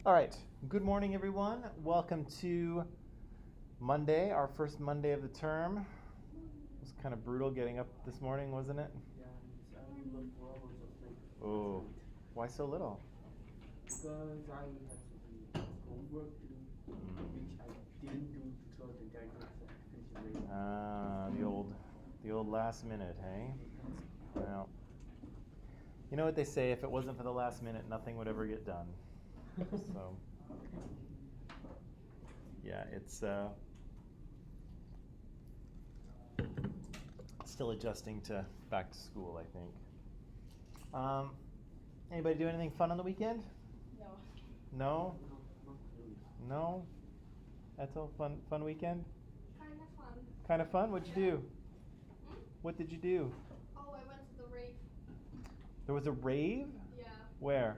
All right. Good morning, everyone. Welcome to Monday, our first Monday of the term. It was kind of brutal getting up this morning, wasn't it? Yeah, I got 4 hours of sleep Oh, last night why so little? because I had some homework to do, which I didn't do throughout the entire day, so I had to finish it late. The old last minute, hey? Well, you know what they say, if it wasn't for the last minute, nothing would ever get done. So, yeah, it's still adjusting to back to school, I think. Anybody do anything fun on the weekend? No. No? No, not really. No? That's all fun weekend? Kind of fun. Kind of fun? What'd you Yeah. do? What did you do? Oh, I went to the rave. There was a rave? Yeah. Where?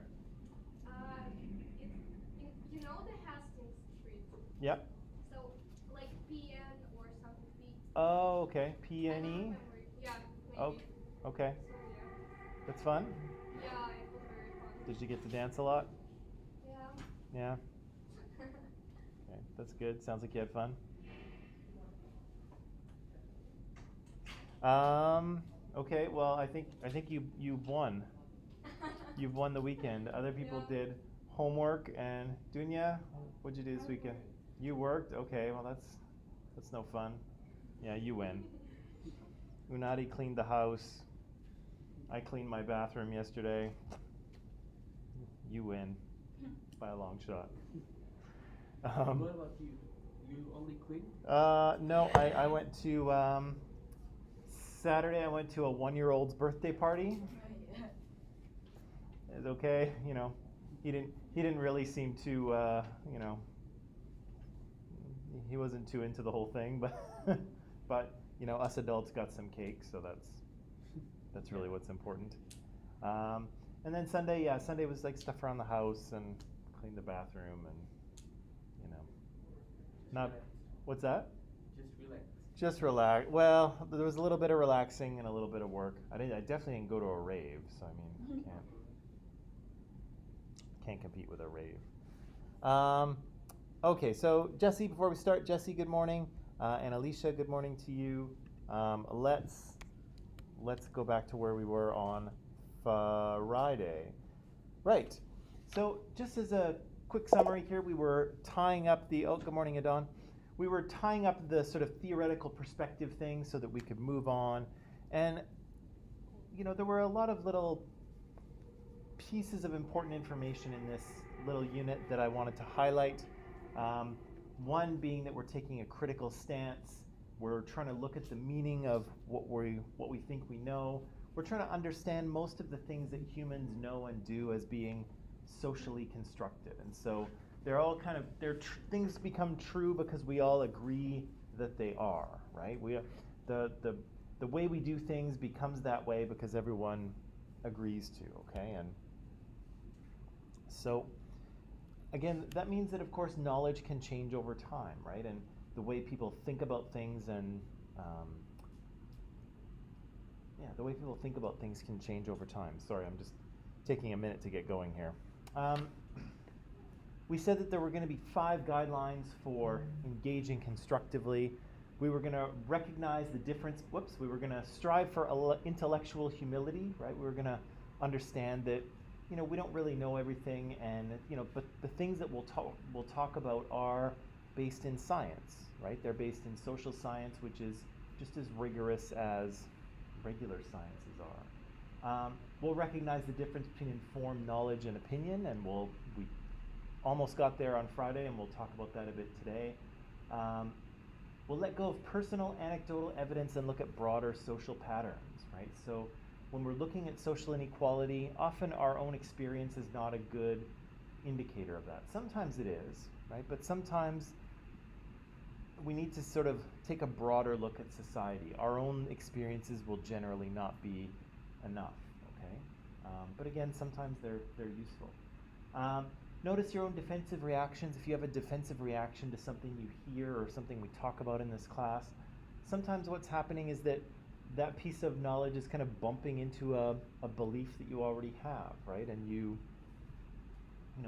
It's you know the Hastings Street. Yep. So like PN or something P. Oh, okay. I don't PNE? remember. Yeah, maybe. Oh, okay. So That's fun? yeah. Yeah, it was very fun. Did you get to dance a lot? Yeah. Yeah. Okay, that's good. Sounds like you had fun. Okay, well, I think you've won. You've won the weekend. Other people Yeah. did homework and Dunya, what'd you do this weekend? You worked? Okay, well that's no fun. Yeah, you win. Unadi cleaned the house. I cleaned my bathroom yesterday. You win by a long shot. What about you? You only clean? No, I went to Saturday. I went to a 1-year-old's birthday party. Yeah. It was okay, He didn't really seem to, he wasn't too into the whole thing, but us adults got some cake, so that's really what's important. And then Sunday, yeah, Sunday was like stuff around the house and cleaned the bathroom and Just not. relax. What's that? Just relax. Just relax. Well, there was a little bit of relaxing and a little bit of work. I definitely didn't go to a rave, so I mean, can't compete with a rave. Okay, so Jesse, before we start, Jesse, good morning, and Alicia, good morning to you. Let's go back to where we were on Friday. Right. So just as a quick summary here, we were tying up the. Oh, good morning, Adon. We were tying up the sort of theoretical perspective thing so that we could move on, and there were a lot of little pieces of important information in this little unit that I wanted to highlight. One being that we're taking a critical stance. We're trying to look at the meaning of what we think we know. We're trying to understand most of the things that humans know and do as being socially constructed. And so they're all kind of things become true because we all agree that they are, right? The way we do things becomes that way because everyone agrees to, okay? And so again, that means that of course knowledge can change over time, right? And the way people think about things and the way people think about things can change over time. Sorry, I'm just taking a minute to get going here. We said that there were going to be 5 guidelines for engaging constructively. We were going to recognize the difference. We were going to strive for intellectual humility, right? We were going to understand that we don't really know everything, and but the things that we'll talk about are based in science, right? They're based in social science, which is just as rigorous as regular sciences are. We'll recognize the difference between informed knowledge and opinion, and we almost got there on Friday, and we'll talk about that a bit today. We'll let go of personal anecdotal evidence and look at broader social patterns, right? So when we're looking at social inequality, often our own experience is not a good indicator of that. Sometimes it is, right? But sometimes we need to sort of take a broader look at society. Our own experiences will generally not be enough, okay? But again, sometimes they're useful. Notice your own defensive reactions. If you have a defensive reaction to something you hear or something we talk about in this class, sometimes what's happening is that piece of knowledge is kind of bumping into a belief that you already have, right? And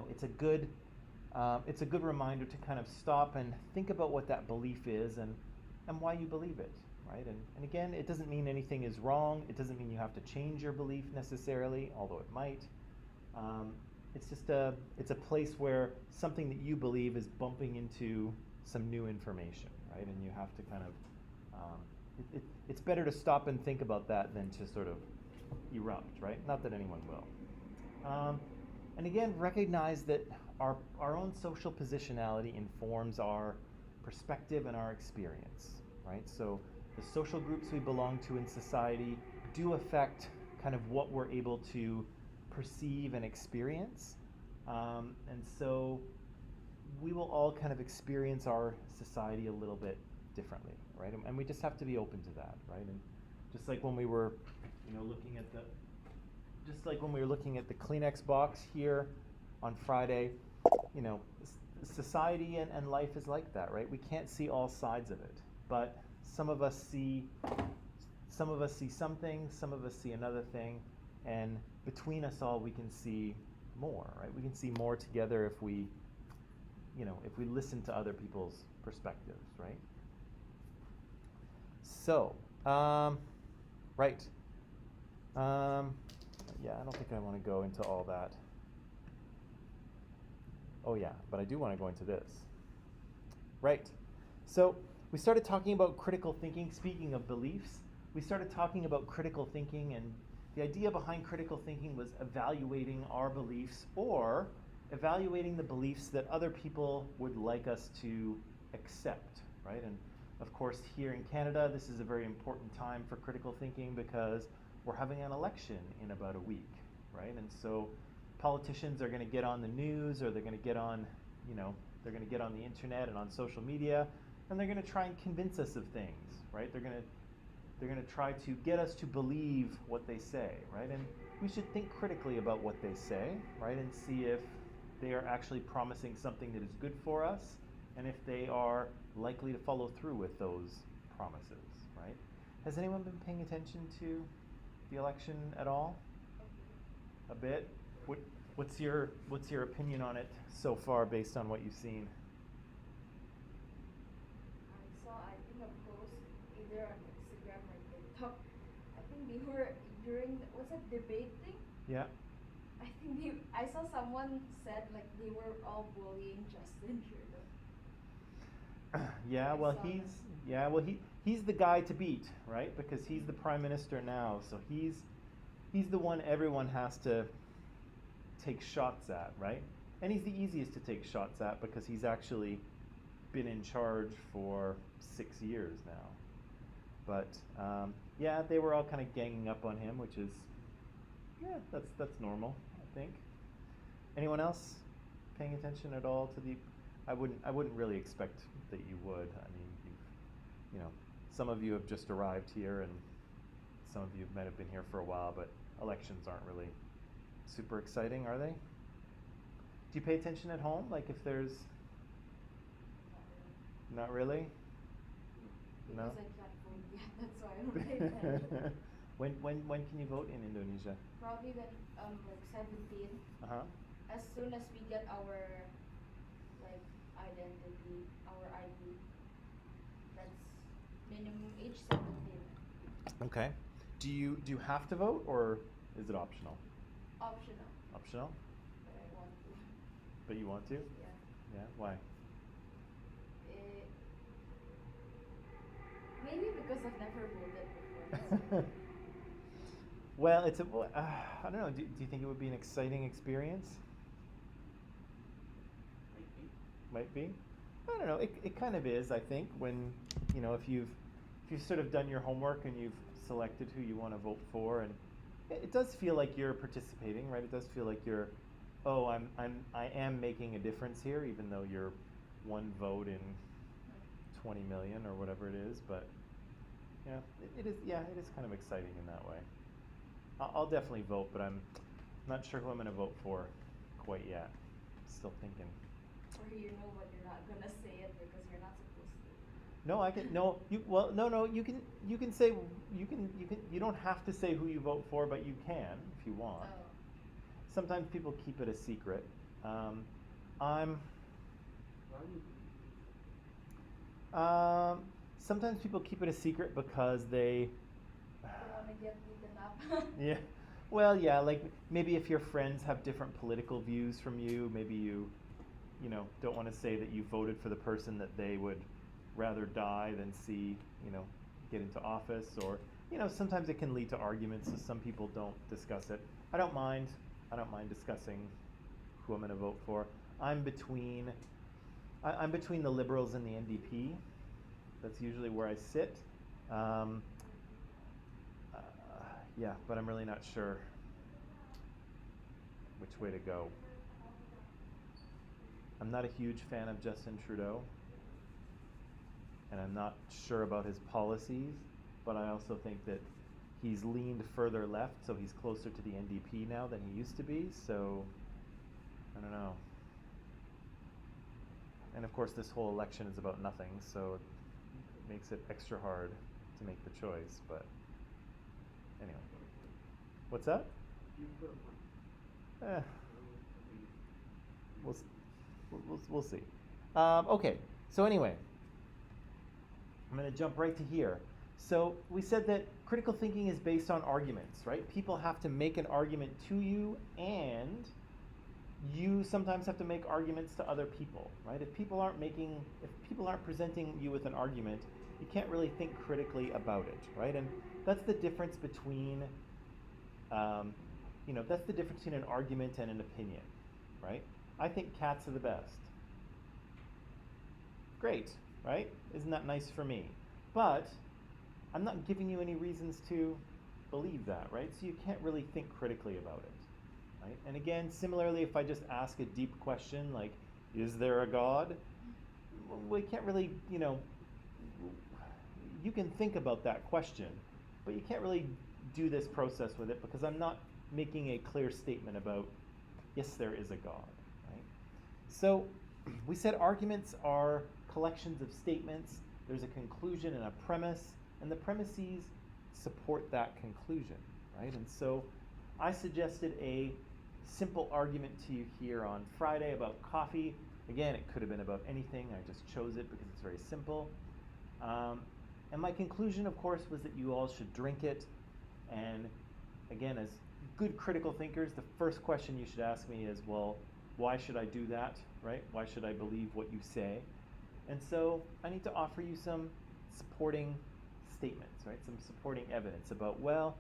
it's a good it's a good reminder to kind of stop and think about what that belief is and why you believe it, right? And again, it doesn't mean anything is wrong. It doesn't mean you have to change your belief necessarily, although it might. It's just it's a place where something that you believe is bumping into some new information, right? And you have to kind of, it's better to stop and think about that than to sort of erupt, right? Not that anyone will. And again, recognize that our own social positionality informs our perspective and our experience, right? So the social groups we belong to in society do affect kind of what we're able to perceive and experience. And so we will all kind of experience our society a little bit differently, right? And we just have to be open to that, right? And just like when we were, looking at the Kleenex box here on Friday, society and life is like that, right? We can't see all sides of it, but some of us see something, some of us see another thing, and between us all we can see more, right? We can see more together if we listen to other people's perspectives, right? So, right. Yeah, I don't think I want to go into all that. Oh yeah, but I do want to go into this. Right. So we started talking about critical thinking. Speaking of beliefs, we started talking about critical thinking, and the idea behind critical thinking was evaluating our beliefs or evaluating the beliefs that other people would like us to accept, right? And of course, here in Canada, this is a very important time for critical thinking because we're having an election in about a week, right? And so politicians are going to get on the news, or they're going to get on, they're going to get on the internet and on social media, and they're going to try and convince us of things, right? They're going to try to get us to believe what they say, right? And we should think critically about what they say, right? And see if they are actually promising something that is good for us, and if they are likely to follow through with those promises, right? Has anyone been paying attention to the election at all? A bit? What's your opinion on it so far based on what you've seen? I think a post either on Instagram or TikTok. I think they were during what's that debate thing? Yeah. I saw someone said like they were all bullying Justin Trudeau. He's the guy to beat, right? Because he's the prime minister now, so he's the one everyone has to take shots at, right? And he's the easiest to take shots at because he's actually been in charge for 6 years now. But they were all kind of ganging up on him, which is that's normal, I think. Anyone else paying attention at all to the? I wouldn't really expect that you would. I mean, some of you have just arrived here, and some of you might have been here for a while, but elections aren't really super exciting, are they? Do you pay attention at home? Like if there's... Not really? No? Because I can't vote yet, that's why I don't pay attention. When can you vote in Indonesia? Probably when like 17. Uh-huh. As soon as we get our like identity, our ID. That's minimum age 17. Okay. Do you have to vote, or is it optional? Optional. Optional? But I want to. But you want to? Yeah. Yeah. Why? Maybe because I've never voted before. Well, it's I don't know. Do you think it would be an exciting experience? Might be. I don't know. It kind of is. I think when if you've sort of done your homework and you've selected who you want to vote for, and it does feel like you're participating, right? It does feel like I am making a difference here, even though you're one vote in 20 million or whatever it is. But yeah, it is. Yeah, it is kind of exciting in that way. I'll definitely vote, but I'm not sure who I'm going to vote for quite yet. Still thinking. Or but you're not gonna say it because you're not supposed to. No, I can. No, no. You can say you don't have to say who you vote for, but you can if you want. Oh. Sometimes people keep it a secret. I'm you do Sometimes people keep it a secret because they, Don't want to get beaten up. yeah, well, yeah, like maybe if your friends have different political views from you, maybe you know, don't want to say that you voted for the person that they would rather die than see, you know, get into office, or, you know, sometimes it can lead to arguments, so some people don't discuss it. I don't mind discussing who I'm going to vote for. I'm between the Liberals and the NDP. That's usually where I sit. Uh, yeah, but I'm really not sure which way to go. I'm not a huge fan of Justin Trudeau, and I'm not sure about his policies, but I also think that he's leaned further left, so he's closer to the NDP now than he used to be, so I don't know. And of course, this whole election is about nothing, so it makes it extra hard to make the choice, but anyway. What's that? you've got one. Eh, we'll see. Okay, so anyway, I'm going to jump right to here. So we said that critical thinking is based on arguments, right? People have to make an argument to you, and you sometimes have to make arguments to other people, right? If people aren't presenting you with an argument, you can't really think critically about it, right? And that's the difference between, that's the difference between an argument and an opinion, right? I think cats are the best. Great, right? Isn't that nice for me? But I'm not giving you any reasons to believe that, right? So you can't really think critically about it, right? And again, similarly, if I just ask a deep question like, is there a God? Well, we can't really, you can think about that question, but you can't really do this process with it because I'm not making a clear statement about, yes, there is a God, right? So we said arguments are collections of statements. There's a conclusion and a premise, and the premises support that conclusion, right? And so I suggested a simple argument to you here on Friday about coffee. Again, it could have been about anything. I just chose it because it's very simple. And my conclusion, of course, was that you all should drink it. And again, as good critical thinkers, the first question you should ask me is, well, why should I do that, right? Why should I believe what you say? And so I need to offer you some supporting statements, right? Some supporting evidence about, well,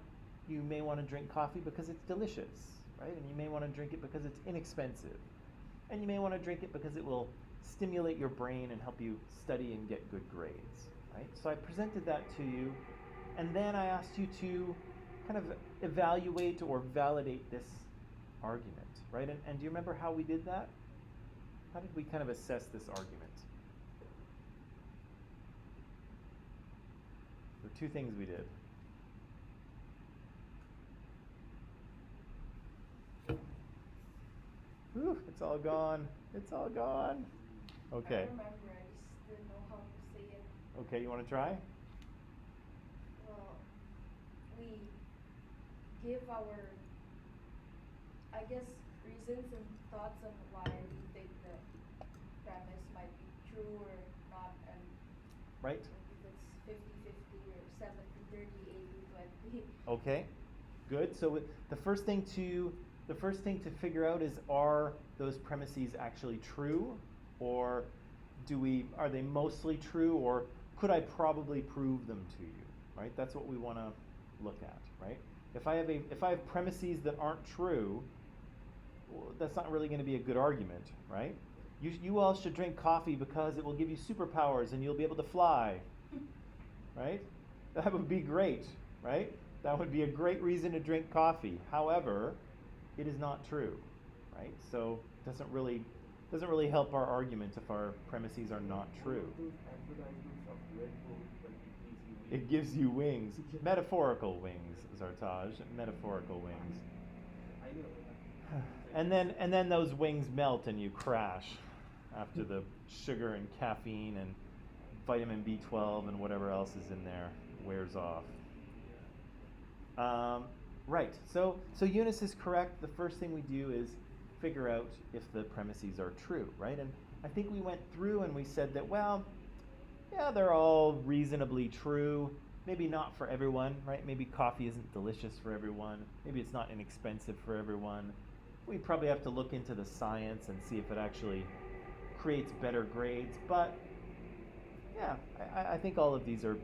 you may want to drink coffee because it's delicious, right? And you may want to drink it because it's inexpensive. And you may want to drink it because it will stimulate your brain and help you study and get good grades, right? So I presented that to you, and then I asked you to kind of evaluate or validate this argument, right? And do you remember how we did that? How did we kind of assess this argument? There were two things we did. Whew, it's all gone. It's all gone. Okay. I remember, I just didn't know how to say it. Okay, you want to try? Well, we give our, I guess, reasons and thoughts on why we think the premise might be true or not, and Right? if it's 50-50 or 70-30, 80-20. Okay. Good. So the first thing to figure out is, are those premises actually true, or are they mostly true, or could I probably prove them to you? Right? That's what we want to look at, right? If I have premises that aren't true, well, that's not really going to be a good argument, right? You all should drink coffee because it will give you superpowers and you'll be able to fly, right? That would be great, right? That would be a great reason to drink coffee. However, it is not true, right? So it doesn't really help our argument if our premises are not true. Those advertisements of Red Bull, but it gives you wings. It gives you wings. Metaphorical wings, Zartaj. Metaphorical wings. I know. And then those wings melt and you crash after the sugar and caffeine and vitamin B12 and whatever else is in there wears off. Right. So Eunice is correct. The first thing we do is figure out if the premises are true, right? I think we went through and we said that, well, yeah, they're all reasonably true. Maybe not for everyone, right? Maybe coffee isn't delicious for everyone. Maybe it's not inexpensive for everyone. We probably have to look into the science and see if it actually creates better grades. But yeah, I think all of these are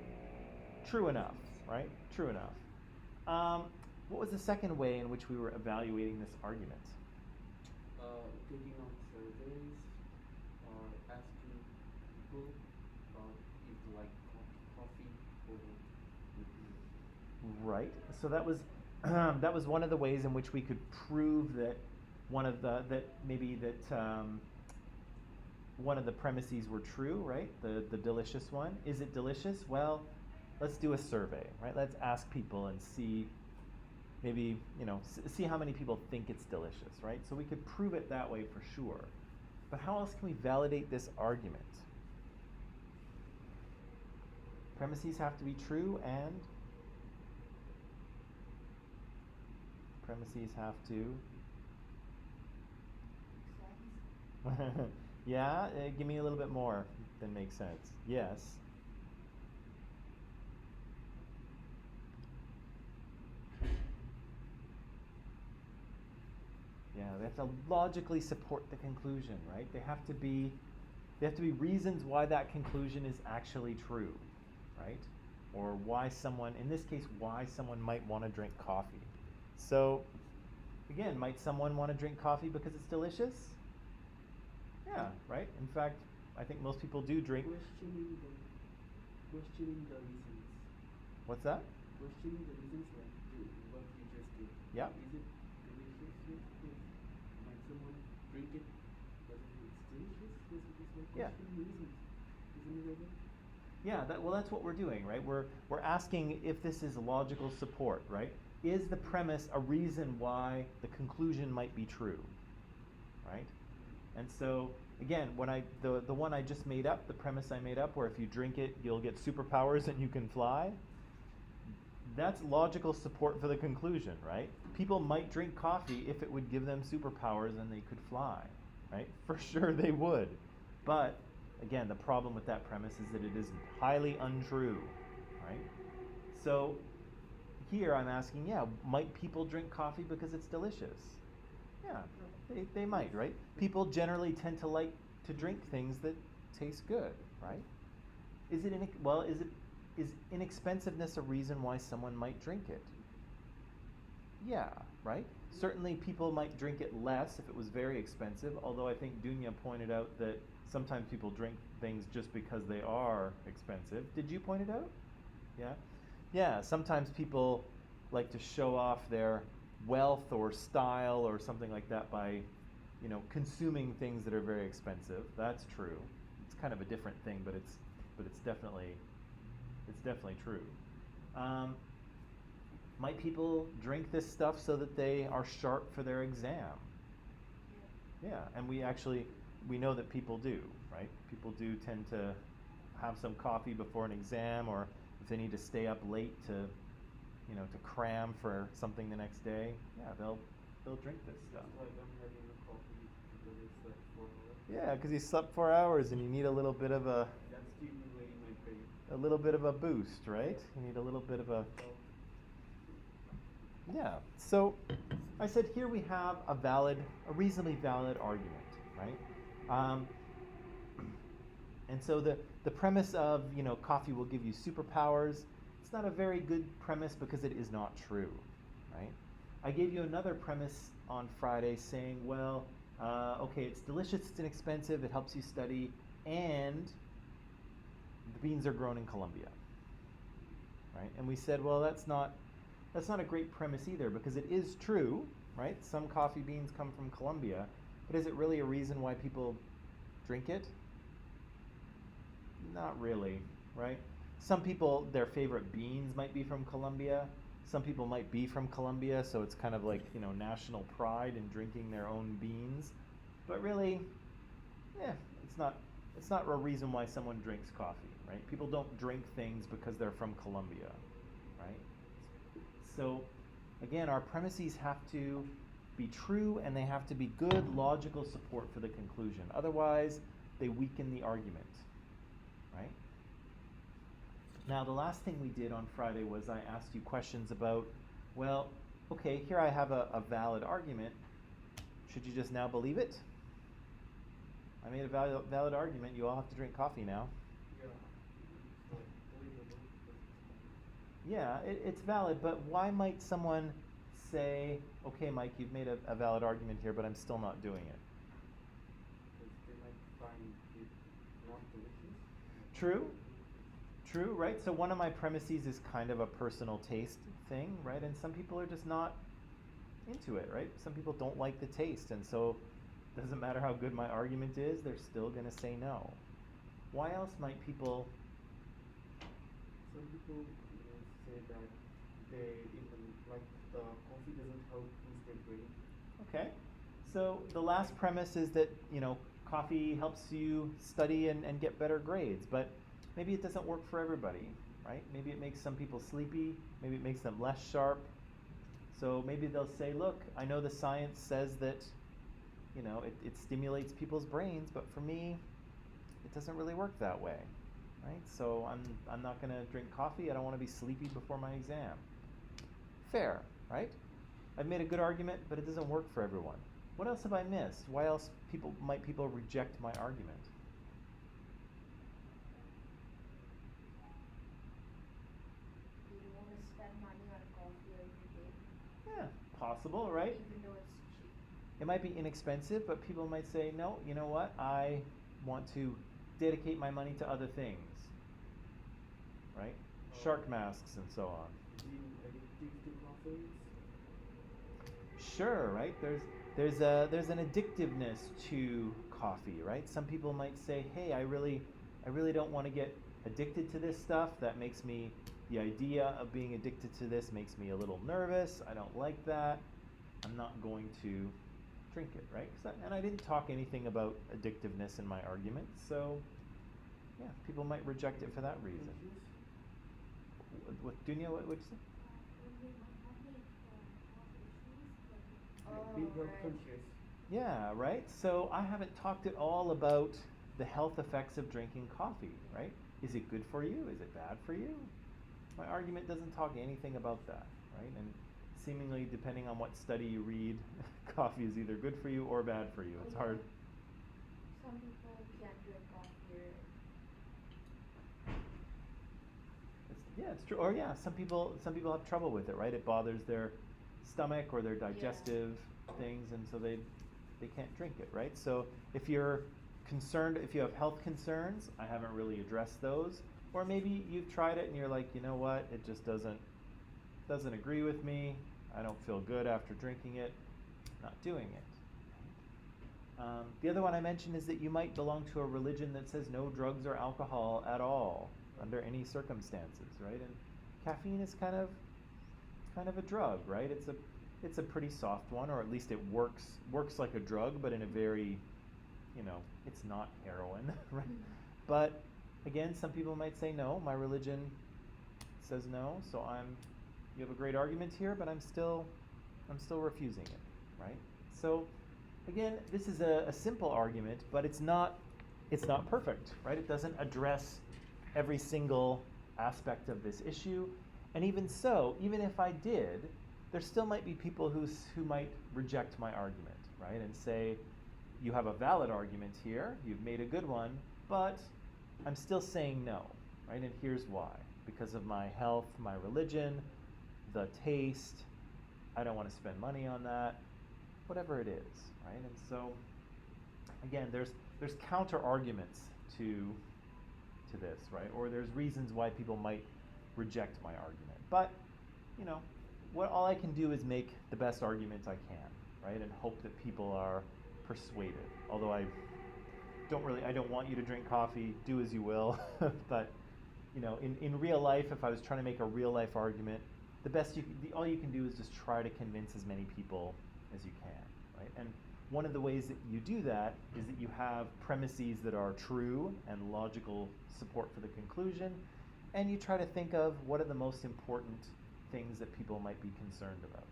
true enough, right? True enough. What was the second way in which we were evaluating this argument? Taking out surveys or asking people if they like coffee over Right. So that was that was one of the ways in which we could prove that one of the one of the premises were true, right? The delicious one. Is it delicious? Well, let's do a survey, right? Let's ask people and see maybe, see how many people think it's delicious, right? So we could prove it that way for sure. But how else can we validate this argument? Premises have to be true and premises have to yeah, give me a little bit more than makes sense. Yes. Yeah, they have to logically support the conclusion, right? They have to be reasons why that conclusion is actually true, right? Or why someone, in this case, why someone might want to drink coffee. So, again, might someone want to drink coffee because it's delicious? Yeah, right? In fact, I think most people do drink. questioning the reasons. What's that? Questioning the reasons what you just did. Yeah. Is it delicious? Yes. Might someone drink it because it's delicious? Yes, it is like Yeah. questioning reasons. Isn't it like that? Yeah, that's what we're doing, right? We're asking if this is logical support, right? Is the premise a reason why the conclusion might be true, right? And so again, when the one I just made up, the premise I made up, where if you drink it you'll get superpowers and you can fly, that's logical support for the conclusion, right? People might drink coffee if it would give them superpowers and they could fly, right? For sure they would. But again, the problem with that premise is that it is highly untrue, right? So here I'm asking, yeah, might people drink coffee because it's delicious? Yeah, they might, right? People generally tend to like to drink things that taste good, right? Is inexpensiveness a reason why someone might drink it? Yeah, right? Certainly people might drink it less if it was very expensive, although I think Dunya pointed out that sometimes people drink things just because they are expensive. Did you point it out? Yeah? Yeah, sometimes people like to show off their wealth or style or something like that by, consuming things that are very expensive. That's true. It's kind of a different thing, but it's definitely true. Might people drink this stuff so that they are sharp for their exam? Yeah, and we know that people do, right? People do tend to have some coffee before an exam, or if they need to stay up late to cram for something the next day, yeah, they'll drink this stuff. Like I'm having a coffee because it's like 4 hours. Yeah, because you slept 4 hours and you need a little bit of a That's stimulating my brain. boost, right? You need a little bit of a yeah. So I said here we have a reasonably valid argument, right? And so the premise of coffee will give you superpowers, it's not a very good premise because it is not true, right? I gave you another premise on Friday saying, well, okay, it's delicious, it's inexpensive, it helps you study, and the beans are grown in Colombia, right? And we said, well, that's not a great premise either, because it is true, right? Some coffee beans come from Colombia, but is it really a reason why people drink it? Not really, right? Some people, their favorite beans might be from Colombia. Some people might be from Colombia, so it's kind of like, national pride in drinking their own beans. But really, it's not a reason why someone drinks coffee, right? People don't drink things because they're from Colombia, right? So, again, our premises have to be true and they have to be good logical support for the conclusion. Otherwise, they weaken the argument, right? Now, the last thing we did on Friday was I asked you questions about, well, okay, here I have a valid argument. Should you just now believe it? I made a valid argument. You all have to drink coffee now. Yeah. So believable. Yeah, it's valid, but why might someone say, okay, Mike, you've made a valid argument here, but I'm still not doing it? Because they might find it not delicious. True, right? So one of my premises is kind of a personal taste thing, right? And some people are just not into it, right? Some people don't like the taste, and so it doesn't matter how good my argument is, they're still going to say no. Why else might people... Some people say that they even like the coffee doesn't help boost their brain. Okay, so the last premise is that, coffee helps you study and get better grades, but maybe it doesn't work for everybody, right? Maybe it makes some people sleepy, maybe it makes them less sharp. So maybe they'll say, look, I know the science says that, it stimulates people's brains, but for me, it doesn't really work that way, right? So I'm not going to drink coffee. I don't want to be sleepy before my exam. Fair, right? I've made a good argument, but it doesn't work for everyone. What else have I missed? Why else might people reject my argument? You don't want to spend money on coffee every day, Yeah, possible, right? even though it's cheap. It might be inexpensive, but people might say, no, you know what? I want to dedicate my money to other things, right? Shark masks and so on. Being addicted to coffee. Sure, right? There's an addictiveness to coffee, right? Some people might say, hey, I really don't want to get addicted to this stuff. That makes me, the idea of being addicted to this makes me a little nervous. I don't like that. I'm not going to drink it, right? And I didn't talk anything about addictiveness in my argument, so yeah, people might reject it for that reason. What Dunya, what would you say? Being health right. conscious. Yeah, right? So I haven't talked at all about the health effects of drinking coffee, right? Is it good for you? Is it bad for you? My argument doesn't talk anything about that, right? And seemingly, depending on what study you read, coffee is either good for you or bad for you. It's hard. Some people can't drink coffee. It's true. Or yeah, some people have trouble with it, right? It bothers their stomach or their digestive things, and so they can't drink it, right? So if you're concerned, if you have health concerns, I haven't really addressed those. Or maybe you've tried it and you're like, you know what, it just doesn't agree with me. I don't feel good after drinking it. Not doing it. The other one I mentioned is that you might belong to a religion that says no drugs or alcohol at all under any circumstances, right? And caffeine is kind of a drug, right? It's a pretty soft one, or at least it works like a drug, but in a very, it's not heroin, right? But again, some people might say no, my religion says no, so you have a great argument here, but I'm still refusing it, right? So again, this is a simple argument, but it's not perfect, right? It doesn't address every single aspect of this issue. And even so, even if I did, there still might be people who might reject my argument, right? And say, you have a valid argument here, you've made a good one, but I'm still saying no, right? And here's why. Because of my health, my religion, the taste, I don't want to spend money on that, whatever it is, right? And so, again, there's counter arguments to this, right? Or there's reasons why people might reject my argument. But, all I can do is make the best arguments I can, right? And hope that people are persuaded. Although I don't want you to drink coffee, do as you will. But, in real life, if I was trying to make a real life argument, all you can do is just try to convince as many people as you can, right? And one of the ways that you do that is that you have premises that are true and logical support for the conclusion, and you try to think of what are the most important things that people might be concerned about.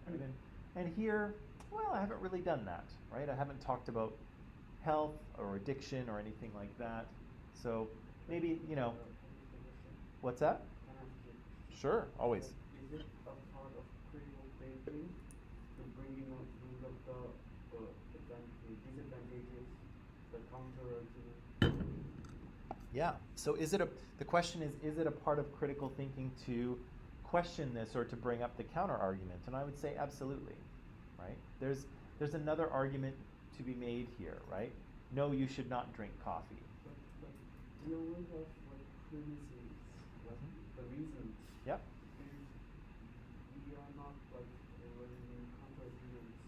Right? And here, well, I haven't really done that, right? I haven't talked about health or addiction or anything like that. So maybe, what's that? Can I ask you? Sure, always. Is it a part of critical thinking to bringing up the disadvantages, the counter-argument? Yeah. So the question is it a part of critical thinking to question this or to bring up the counter argument? And I would say absolutely, right? There's another argument to be made here, right? No, you should not drink coffee. But we only have like premises, like the reasons. Yep. And we are not like learning counter-arguments.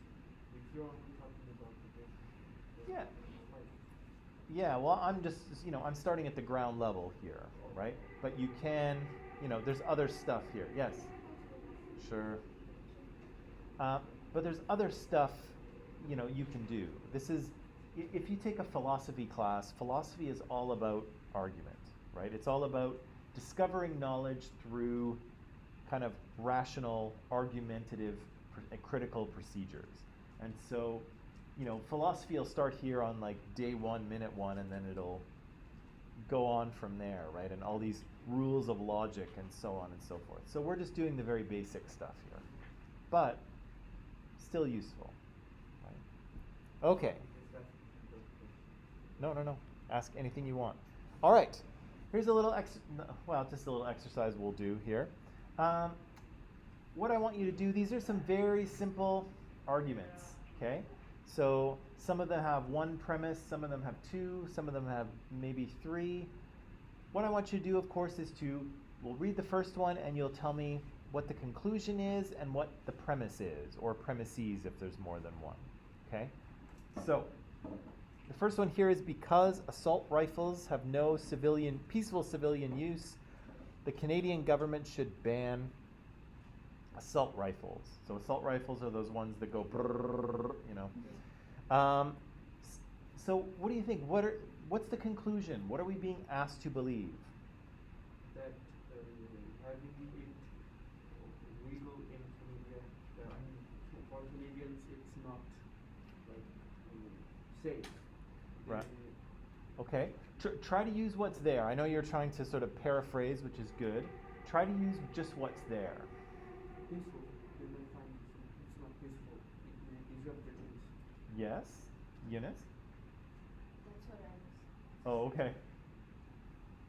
We're only talking about the Yeah. like, Yeah, well, I'm starting at the ground level here, right? But you can, there's other stuff here. Yes. Sure. But there's other stuff, you can do. If you take a philosophy class, philosophy is all about argument, right? It's all about discovering knowledge through kind of rational, argumentative, critical procedures. And so, philosophy will start here on like day 1, minute 1, and then it'll go on from there, right? And all these rules of logic and so on and so forth. So we're just doing the very basic stuff here, but still useful, right? Okay. No. Ask anything you want. All right. Here's a little just a little exercise we'll do here. What I want you to do, these are some very simple arguments, okay? So some of them have one premise, some of them have two, some of them have maybe three. What I want you to do, of course, is we'll read the first one and you'll tell me what the conclusion is and what the premise is, or premises if there's more than one, okay? So the first one here is because assault rifles have no peaceful civilian use, the Canadian government should ban assault rifles. So assault rifles are those ones that go brrrr, So what do you think? What's the conclusion? What are we being asked to believe? That having it legal in Canada, for Canadians, it's not like safe. Right. Okay. Try to use what's there. I know you're trying to sort of paraphrase, which is good. Try to use just what's there. Peaceful. They may find it's not peaceful. It may disrupt the things. Yes, Eunice? That's what I was. Oh, okay.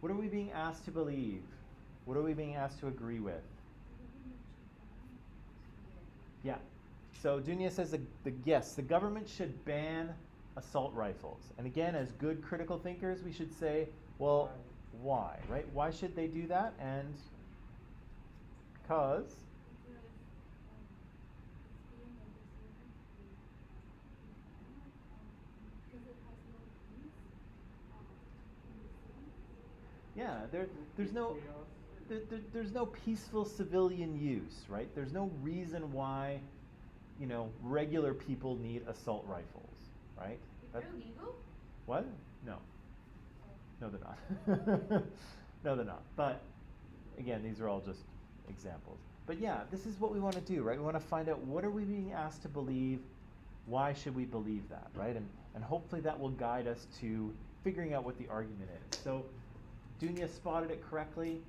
What are we being asked to believe? What are we being asked to agree with? Yeah. So Dunya says the government should ban assault rifles. And again, as good critical thinkers, we should say, well, why, right? Why should they do that? And because yeah, there's no peaceful civilian use, right? There's no reason why, regular people need assault rifles, right? They're illegal? What? No. No, they're not. No, they're not. But again, these are all just examples. But yeah, this is what we want to do, right? We want to find out what are we being asked to believe, why should we believe that, right? And hopefully that will guide us to figuring out what the argument is. So Dunya spotted it correctly.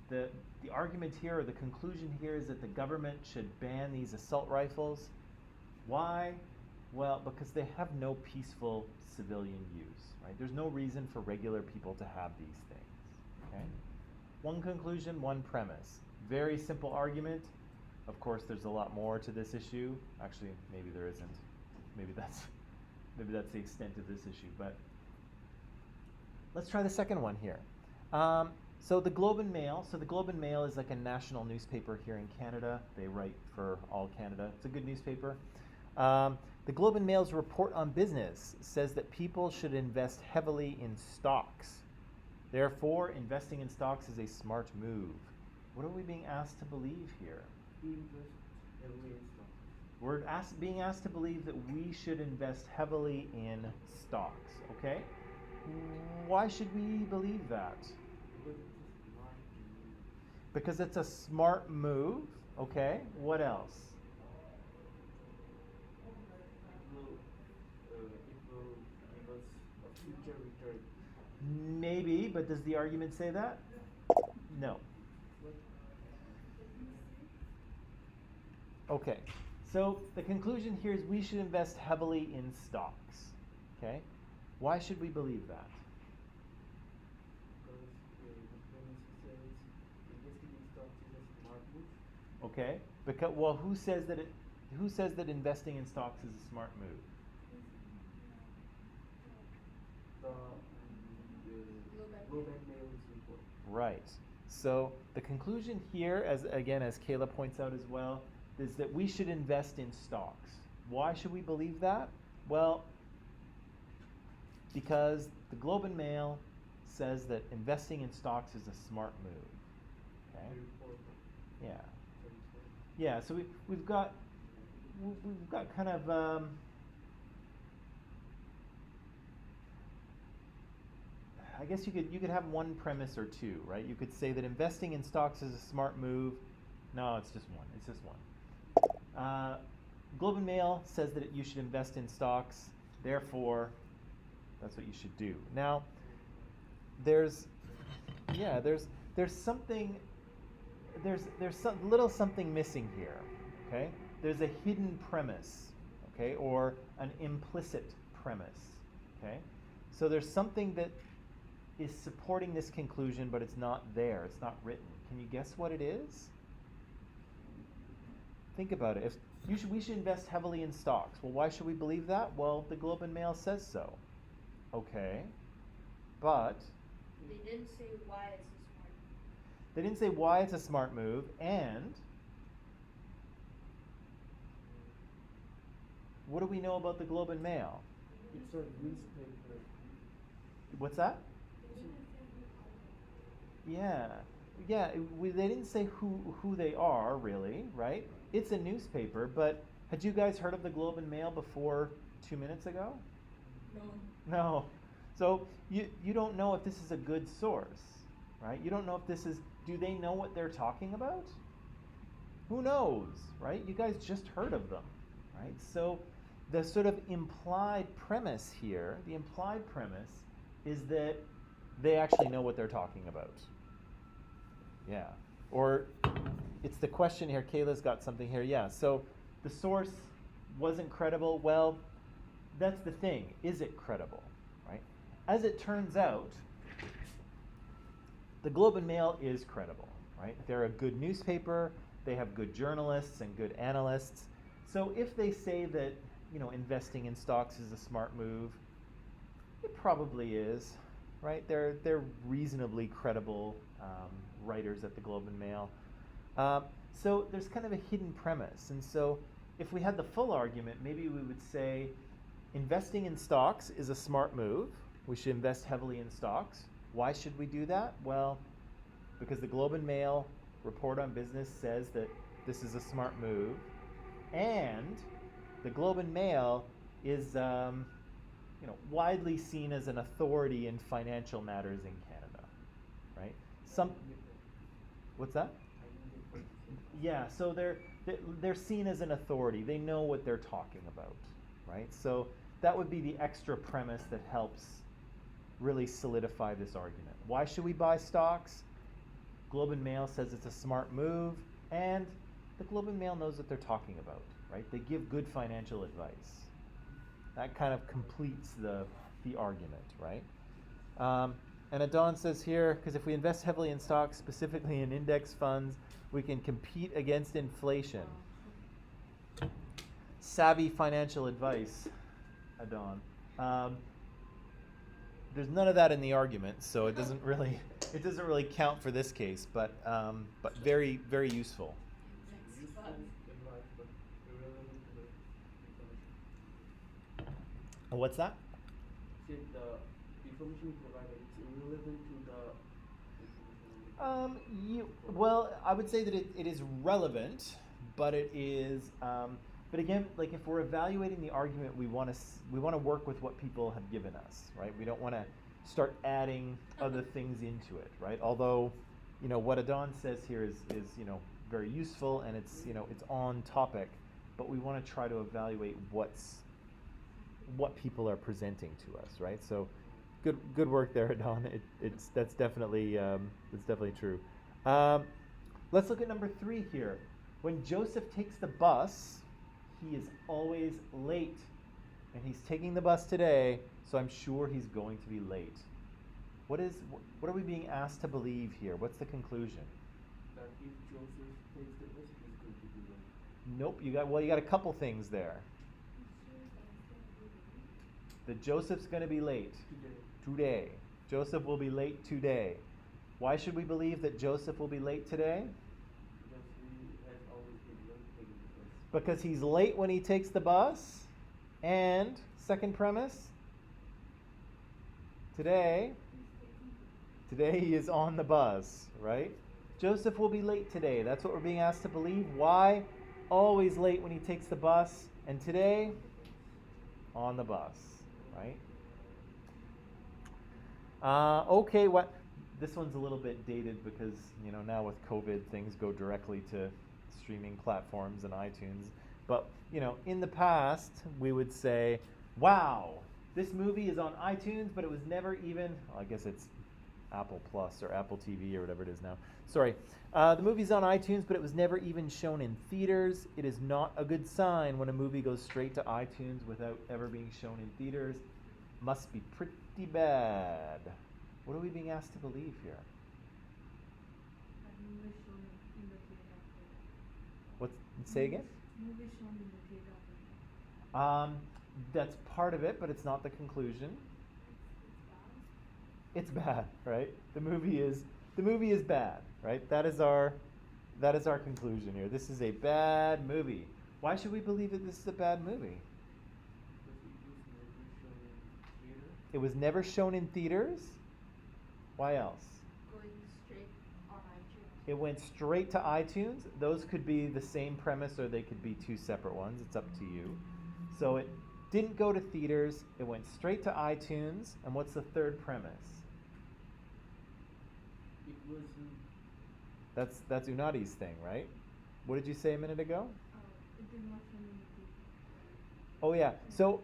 The argument here, or the conclusion here, is that the government should ban these assault rifles. Why? Well, because they have no peaceful civilian use, right? There's no reason for regular people to have these things, okay? One conclusion, one premise. Very simple argument. Of course, there's a lot more to this issue. Actually, maybe there isn't. Maybe that's the extent of this issue, but let's try the second one here. So the Globe and Mail. So the Globe and Mail is like a national newspaper here in Canada. They write for all Canada. It's a good newspaper. The Globe and Mail's report on business says that people should invest heavily in stocks. Therefore, investing in stocks is a smart move. What are we being asked to believe here? Invest heavily in stocks. We're being asked to believe that we should invest heavily in stocks, okay? Why should we believe that? Because it's a smart move, okay? What else? It will Maybe, but does the argument say that? No. Okay, so the conclusion here is we should invest heavily in stocks. Okay, why should we believe that? Because the premise says investing in stocks is a smart move. Okay, because who says that investing in stocks is a smart move? The Globe and Mail's report. Right. So the conclusion here, as Kayla points out as well, is that we should invest in stocks. Why should we believe that? Well, because the Globe and Mail says that investing in stocks is a smart move. Okay. The report. Yeah. The report. Yeah. So we've got kind of. I guess you could have one premise or two, right? You could say that investing in stocks is a smart move. No, it's just one. It's just one. Globe and Mail says that you should invest in stocks. Therefore, that's what you should do. Now, there's something. There's some little something missing here. Okay. There's a hidden premise. Okay, or an implicit premise. Okay. So there's something that is supporting this conclusion, but it's not there. It's not written. Can you guess what it is? Think about it. We should invest heavily in stocks. Well, why should we believe that? Well, the Globe and Mail says so. Okay, but They didn't say why it's a smart move. they didn't say why it's a smart move, and what do we know about the Globe and Mail? It's a newspaper. What's that? Yeah, they didn't say who they are really, right? It's a newspaper, but had you guys heard of the Globe and Mail before 2 minutes ago? No. No. So you don't know if this is a good source, right? You don't know if this is, do they know what they're talking about? Who knows, right? You guys just heard of them, right? So the sort of implied premise here, the implied premise is that they actually know what they're talking about. Yeah. Or it's the question here, Kayla's got something here. Yeah, so the source wasn't credible. Well, that's the thing. Is it credible, right? As it turns out, the Globe and Mail is credible, right? They're a good newspaper. They have good journalists and good analysts. So if they say that, investing in stocks is a smart move, it probably is, right? They're reasonably credible writers at the Globe and Mail. So there's kind of a hidden premise. And so if we had the full argument, maybe we would say investing in stocks is a smart move. We should invest heavily in stocks. Why should we do that? Well, because the Globe and Mail report on business says that this is a smart move. And the Globe and Mail is widely seen as an authority in financial matters in Canada, right? What's that? Yeah, so they're seen as an authority. They know what they're talking about, right? So that would be the extra premise that helps really solidify this argument. Why should we buy stocks? Globe and Mail says it's a smart move, and the Globe and Mail knows what they're talking about, right? They give good financial advice. That kind of completes the argument, right? And Adon says here, because if we invest heavily in stocks, specifically in index funds, we can compete against inflation. Savvy financial advice, Adon. There's none of that in the argument, so it doesn't really count for this case, but very, very useful. Useful in life, but irrelevant to the information. What's that? Said the information you provided, it's irrelevant to the information. Well, I would say that it is relevant, but it is. But again, like if we're evaluating the argument, we want to work with what people have given us, right? We don't want to start adding other things into it, right? Although, what Adon says here is very useful and it's on topic, but we want to try to evaluate what people are presenting to us, right? So Good work there, Don. That's definitely true. Let's look at number 3 here. When Joseph takes the bus, he is always late, and he's taking the bus today, so I'm sure he's going to be late. What are we being asked to believe here? What's the conclusion? That if Joseph takes the bus, he's going to be late. Nope. You got a couple things there. That Joseph's going to be late today. Joseph will be late today. Why should we believe that Joseph will be late today? Because he has always been late taking the bus. Because he's late when he takes the bus. And second premise, today he is on the bus, right? Joseph will be late today. That's what we're being asked to believe. Why? Always late when he takes the bus, and today on the bus, right? Okay, this one's a little bit dated because, now with COVID, things go directly to streaming platforms and iTunes. But, in the past, we would say, wow, this movie is on iTunes, but it was never even, I guess it's Apple Plus or Apple TV or whatever it is now. Sorry. The movie's on iTunes, but it was never even shown in theaters. It is not a good sign when a movie goes straight to iTunes without ever being shown in theaters. Must be pretty bad. What are we being asked to believe here? Say again? Movie shown in the theater. That's part of it, but it's not the conclusion. It's bad, right? The movie is bad, right? That is our conclusion here. This is a bad movie. Why should we believe that this is a bad movie? Because it was never shown in theater. It was never shown in theaters. Why else? Going straight on iTunes. It went straight to iTunes. Those could be the same premise or they could be two separate ones. It's up to you. So it didn't go to theaters. It went straight to iTunes. And what's the third premise? It was That's Unadi's thing, right? What did you say a minute ago? It did not show in the theater. Oh yeah. So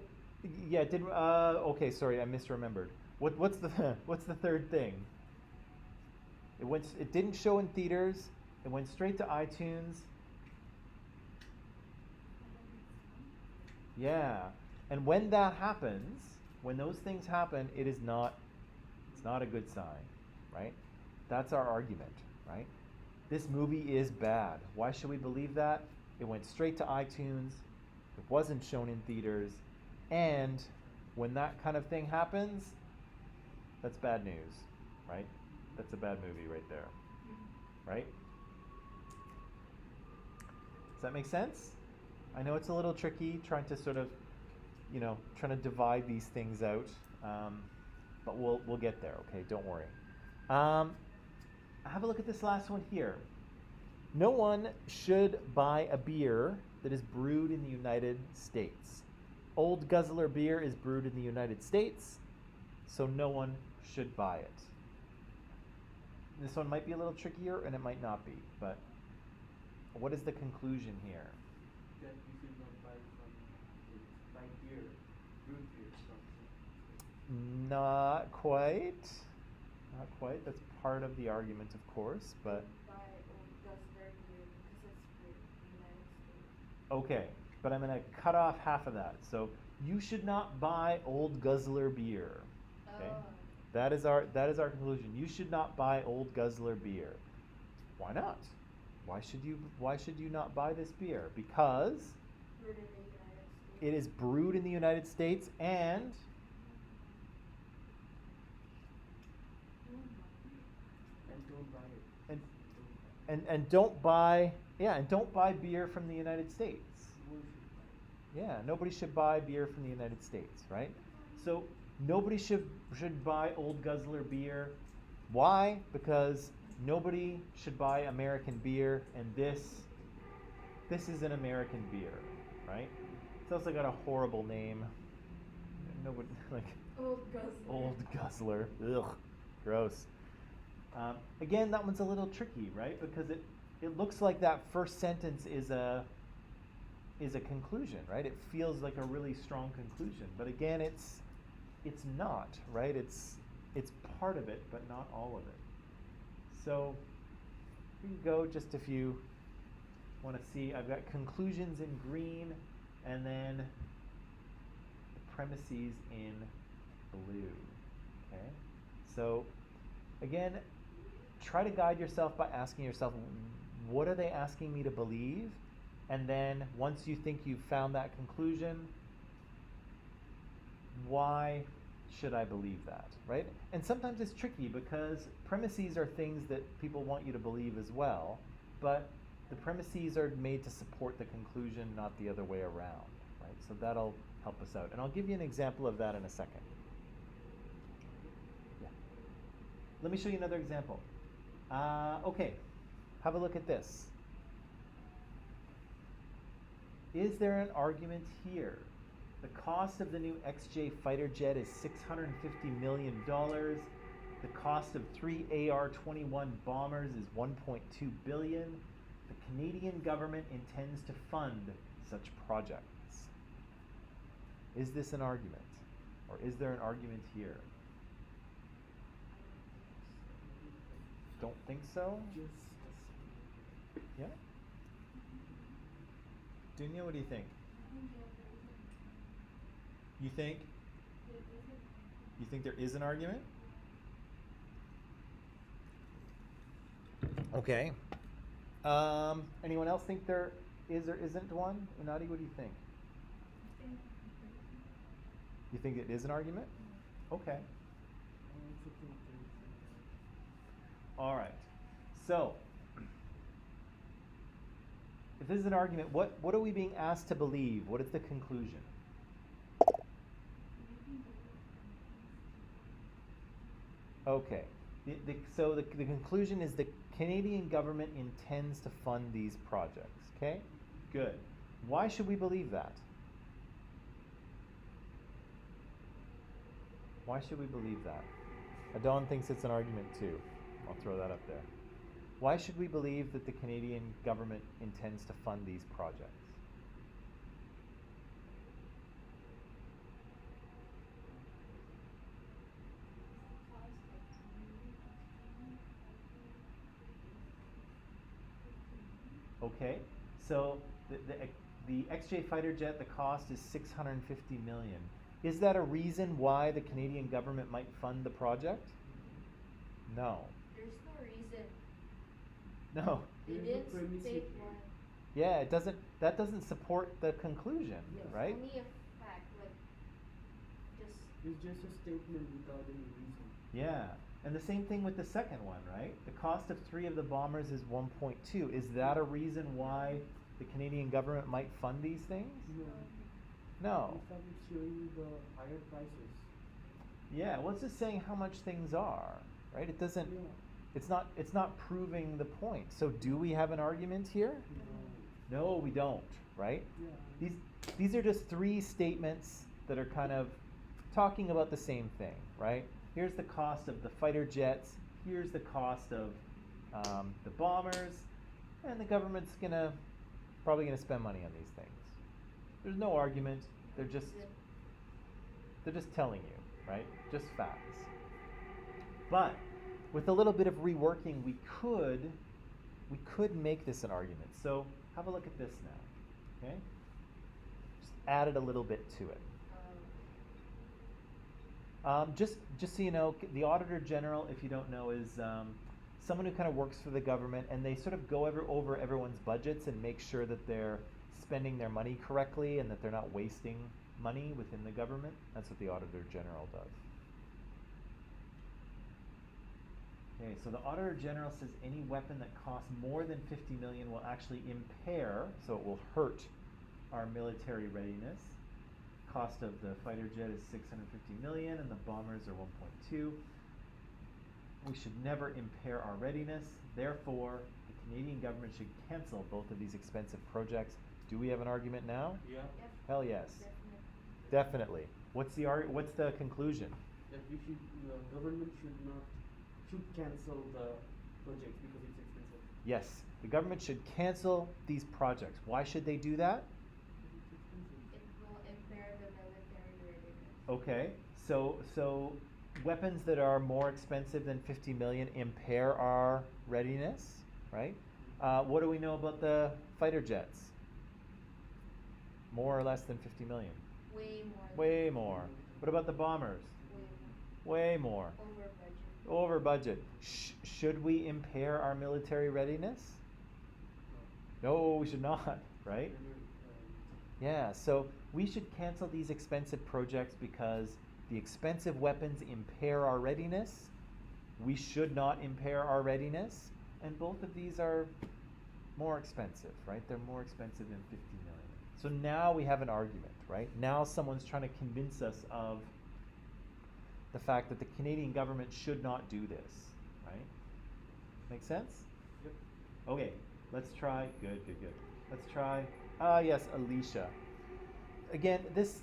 yeah, okay, sorry, I misremembered. What's the what's the third thing? It didn't show in theaters. It went straight to iTunes. Yeah. And when that happens, when those things happen, it's not a good sign, right? That's our argument, right? This movie is bad. Why should we believe that? It went straight to iTunes. It wasn't shown in theaters. And when that kind of thing happens, that's bad news, right? That's a bad movie right there, right? Does that make sense? I know it's a little tricky trying to sort of, trying to divide these things out, but we'll get there, okay? Don't worry. Have a look at this last one here. No one should buy a beer that is brewed in the United States. Old Guzzler beer is brewed in the United States, so no one should buy it. This one might be a little trickier and it might not be, but what is the conclusion here? that you should not buy beer, brewed beer from. Not quite. Not quite. That's part of the argument, of course, but Buy Old Guzzler beer because it's brewed in the United States. okay. But I'm going to cut off half of that. So you should not buy Old Guzzler beer. Okay? Oh. That is our conclusion. You should not buy Old Guzzler beer. Why not? Why should you not buy this beer? Because Brewed in the United States. it is brewed in the United States and And don't buy it. and don't buy beer from the United States. Yeah, nobody should buy beer from the United States, right? So nobody should buy Old Guzzler beer. Why? Because nobody should buy American beer, and this is an American beer, right? It's also got a horrible name. Nobody like Old Guzzler. Old Guzzler. Ugh, gross. Again, that one's a little tricky, right? Because it looks like that first sentence is a conclusion, right? It feels like a really strong conclusion, but again, it's it's not, right? It's part of it, but not all of it. So we can go just if you want to see. I've got conclusions in green, and then the premises in blue. Okay? So again, try to guide yourself by asking yourself, what are they asking me to believe? And then once you think you've found that conclusion, why should I believe that, right? And sometimes it's tricky because premises are things that people want you to believe as well, but the premises are made to support the conclusion, not the other way around, right? So that'll help us out. And I'll give you an example of that in a second. Yeah. Let me show you another example. Okay, have a look at this. Is there an argument here? The cost of the new XJ fighter jet is $650 million. The cost of 3 AR-21 bombers is $1.2 billion. The Canadian government intends to fund such projects. Is this an argument? Or is there an argument here? Don't think so? Yeah? Dunya, what do you think? You think? You think there is an argument? Okay. Anyone else think there is or isn't one? Unadi, what do you think? You think it is an argument? Okay. All right. So, if this is an argument, what are we being asked to believe? What is the conclusion? Okay. So the conclusion is the Canadian government intends to fund these projects. Okay? Good. Why should we believe that? Why should we believe that? Adon thinks it's an argument too. I'll throw that up there. Why should we believe that the Canadian government intends to fund these projects? Okay, so the XJ fighter jet, the cost is $650 million. Is that a reason why the Canadian government might fund the project? No. There's no reason. No. It There's didn't no premise state here. one. Yeah, it doesn't. That doesn't support the conclusion, Yes. right? Only a fact, like just It's just a statement without any reason. Yeah, and the same thing with the second one, right? The cost of 3 of the bombers is 1.2. Is that a reason why the Canadian government might fund these things? No. In fact, it's showing the higher prices. Yeah, well, it's just saying how much things are, right? It doesn't. Yeah. It's not proving the point. So do we have an argument here? No, we don't, right? Yeah. These are just 3 statements that are kind of talking about the same thing, right? Here's the cost of the fighter jets. Here's the cost of the bombers, and the government's probably gonna spend money on these things. There's no argument. They're just telling you, right? Just facts. But with a little bit of reworking, we could make this an argument. So have a look at this now, okay? Just added a little bit to it. Just so you know, the Auditor General, if you don't know, is someone who kind of works for the government, and they sort of go over everyone's budgets and make sure that they're spending their money correctly and that they're not wasting money within the government. That's what the Auditor General does. Okay, so the Auditor General says any weapon that costs more than $50 million will actually impair, so it will hurt our military readiness. Cost of the fighter jet is $650 million and the bombers are 1.2. We should never impair our readiness. Therefore, the Canadian government should cancel both of these expensive projects. Do we have an argument now? Yeah. Yep, Hell yes. definitely. Definitely. What's the conclusion? That we should, government should cancel the project because it's expensive. Yes, the government should cancel these projects. Why should they do that? It's expensive. It will impair the military readiness. Okay, So weapons that are more expensive than 50 million impair our readiness, right? What do we know about the fighter jets? More or less than 50 million? Way more. Way more. What about the bombers? Way more. Way more. Over budget. Over budget. Should we impair our military readiness? No, we should not, right? Yeah, so we should cancel these expensive projects because the expensive weapons impair our readiness. We should not impair our readiness. And both of these are more expensive, right? They're more expensive than 50 million. So now we have an argument, right? Now someone's trying to convince us of the fact that the Canadian government should not do this, right? Make sense? Yep. Okay, let's try. Good. Let's try. Yes, Alicia. Again, this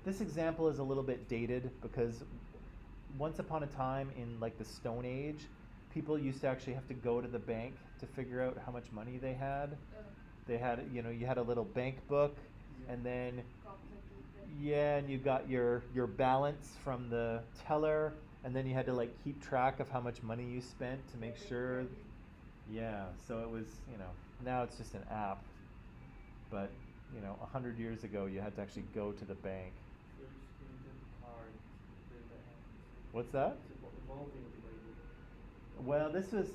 example is a little bit dated because once upon a time in like the Stone Age, people used to actually have to go to the bank to figure out how much money they had. They had, you had a little bank book, and then Complicated. and you got your balance from the teller, and then you had to like keep track of how much money you spent to make sure. Yeah, so it was, now it's just an app, but 100 years ago you had to actually go to the bank. What's that? Well, this is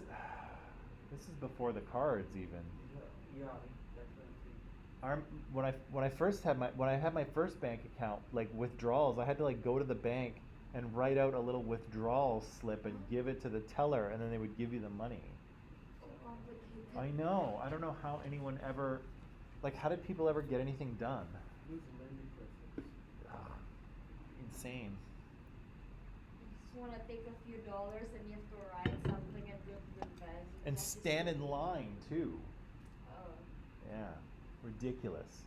before the cards even. Yeah, that's what I'm saying. When I had my first bank account, like withdrawals, I had to like go to the bank and write out a little withdrawal slip and give it to the teller, and then they would give you the money. So complicated. I know. I don't know how anyone ever, like, how did people ever get anything done? It's a learning process. Ugh, insane. You just want to take a few dollars and you have to write something and do it with bags. And stand in line too. Oh. Yeah, ridiculous.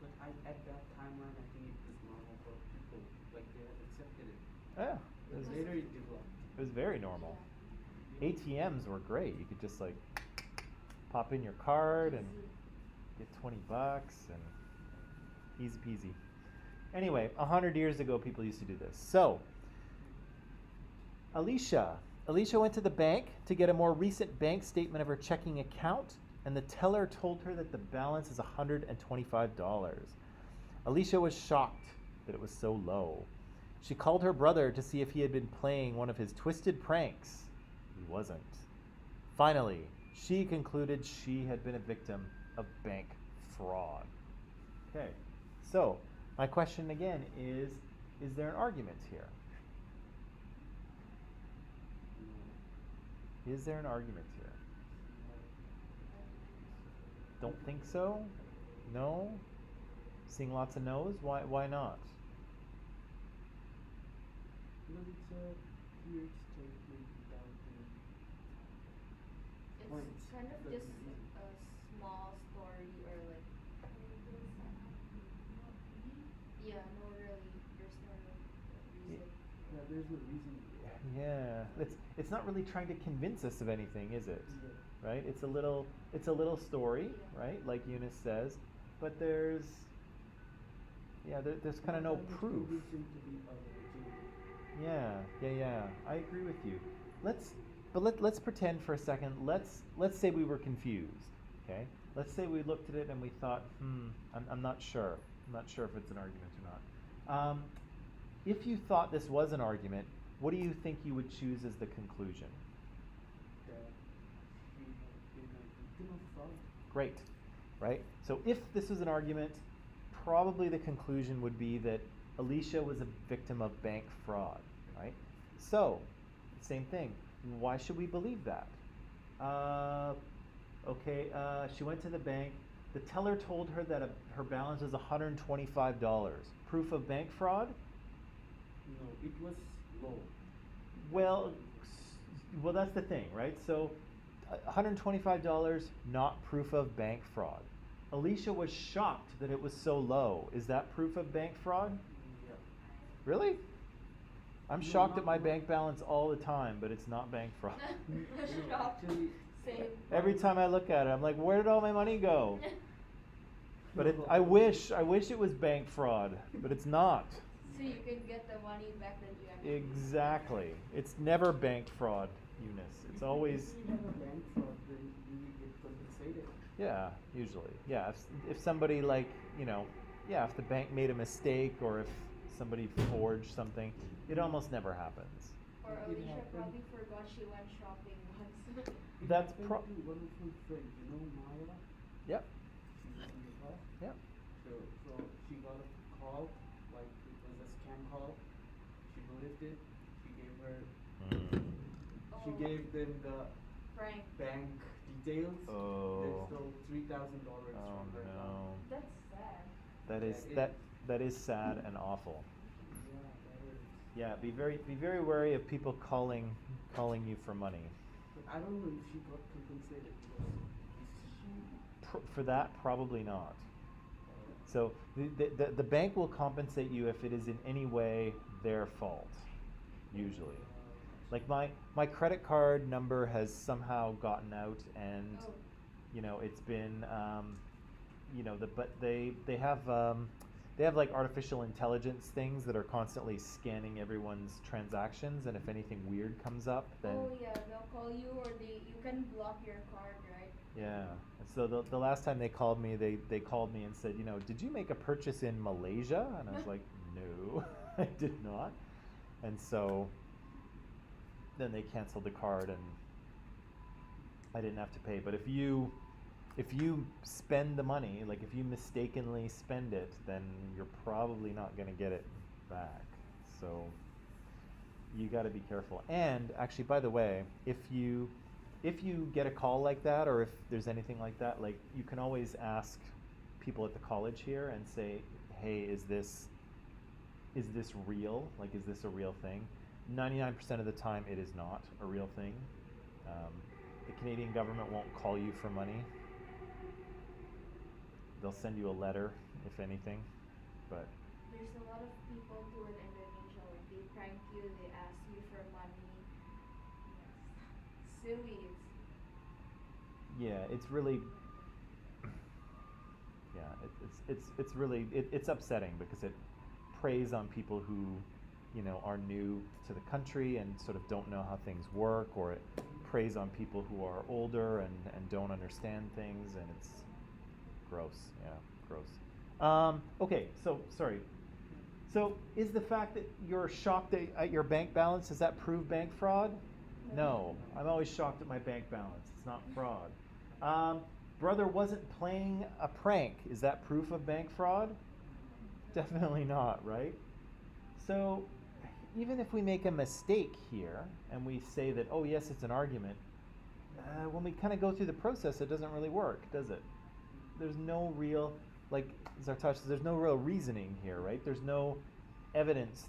But at that timeline, I think it was normal for people. Like they accepted it. Yeah, But later it developed. it was very normal. ATMs were great. You could just like pop in your card and get $20 and easy peasy. Anyway, 100 years ago, people used to do this. So, Alicia went to the bank to get a more recent bank statement of her checking account, and the teller told her that the balance is $125. Alicia was shocked that it was so low. She called her brother to see if he had been playing one of his twisted pranks. He wasn't. Finally, she concluded she had been a victim of bank fraud. Okay, so my question again is there an argument here? Is there an argument here? Don't think so? No? Seeing lots of no's? Why not? Because it's a weird statement without point. It's kind of just a small story or like. Yeah, no really. There's no reason. Yeah, there's no reason. Yeah, it's not really trying to convince us of anything, is it? Yeah. Right? It's a little story, right? Like Eunice says, but there's kind of no It's proof. convincing to be legitimate. Yeah. I agree with you. Let's pretend for a second. Let's say we were confused. Okay. Let's say we looked at it and we thought, I'm not sure. I'm not sure if it's an argument or not. If you thought this was an argument, what do you think you would choose as the conclusion? That she has been a victim of fraud. Great, right? So if this was an argument, probably the conclusion would be that Alicia was a victim of bank fraud, right? So, same thing. Why should we believe that? She went to the bank. The teller told her that her balance was $125. Proof of bank fraud? No, it was low. Well, that's the thing, right? So, $125, not proof of bank fraud. Alicia was shocked that it was so low. Is that proof of bank fraud? Yeah. Really? I'm No, shocked not at my really. bank balance all the time, but it's not bank fraud. Shocked. Actually, Same. Every time I look at it, I'm like, where did all my money go? But No, I wish it was bank fraud, but it's not. So you can get the money back that you actually Exactly. It's never bank fraud, Eunice. It's always, If we have a bank fraud, then we get compensated. yeah, usually. Yeah, if somebody like, yeah, if the bank made a mistake or if somebody forged something, it almost never happens. Or It Alicia happened. probably forgot she went shopping once. It That's happened pro- to one of my friends, Maya. Yep, She was in the class. yep. So she got a call, like it was a scam call. She believed it. She gave her, she Oh. gave them the Frank. bank details. Oh. They stole $3,000 Oh from her no. account. That's sad. That is Yeah, that is sad and awful. Yeah, that is. Yeah, be very wary of people calling you for money. But I don't know if she got compensated because she. For that, probably not. So the bank will compensate you if it is in any way their fault, usually. Like my credit card number has somehow gotten out, and Oh. it's been but they have like artificial intelligence things that are constantly scanning everyone's transactions, and if anything weird comes up, then Oh yeah, they'll call you or you can block your card, right? yeah. And so the last time they called me, they called me and said, did you make a purchase in Malaysia? And I was like, no, I did not. And so then they canceled the card and I didn't have to pay. But if you spend the money, like if you mistakenly spend it, then you're probably not going to get it back. So you got to be careful. And actually, by the way, if you get a call like that, or if there's anything like that, like you can always ask people at the college here and say, hey, is this real? Like, is this a real thing? 99% of the time, it is not a real thing. The Canadian government won't call you for money. They'll send you a letter, if anything, but There's a lot of people too in Indonesia, like they prank you, they ask you for money. Yes. Silly. yeah, it's really, yeah, it's really it's upsetting because it preys on people who, are new to the country and sort of don't know how things work, or it preys on people who are older and don't understand things, and it's gross. Yeah, gross. Okay, so sorry. So is the fact that you're shocked at your bank balance, does that prove bank fraud? No, I'm always shocked at my bank balance. It's not fraud. Brother wasn't playing a prank. Is that proof of bank fraud? Definitely not, right? So even if we make a mistake here and we say that, oh yes, it's an argument, when we kind of go through the process, it doesn't really work, does it? There's no real, like Zartosh says, there's no real reasoning here, right? There's no evidence.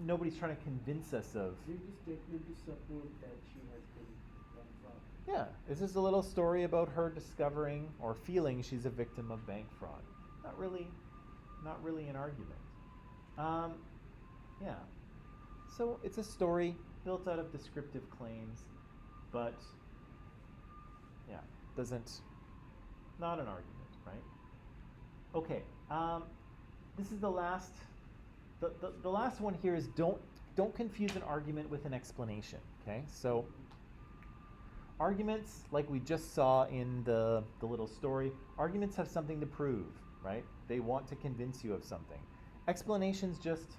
Nobody's trying to convince us of. There's a statement to support that she has been bank fraud. Yeah, this is a little story about her discovering or feeling she's a victim of bank fraud. Not really an argument. Yeah. So it's a story built out of descriptive claims, but yeah, not an argument, right? Okay. This is the last. The last one here is don't confuse an argument with an explanation. Okay, so arguments, like we just saw in the little story, arguments have something to prove, right? They want to convince you of something. Explanations just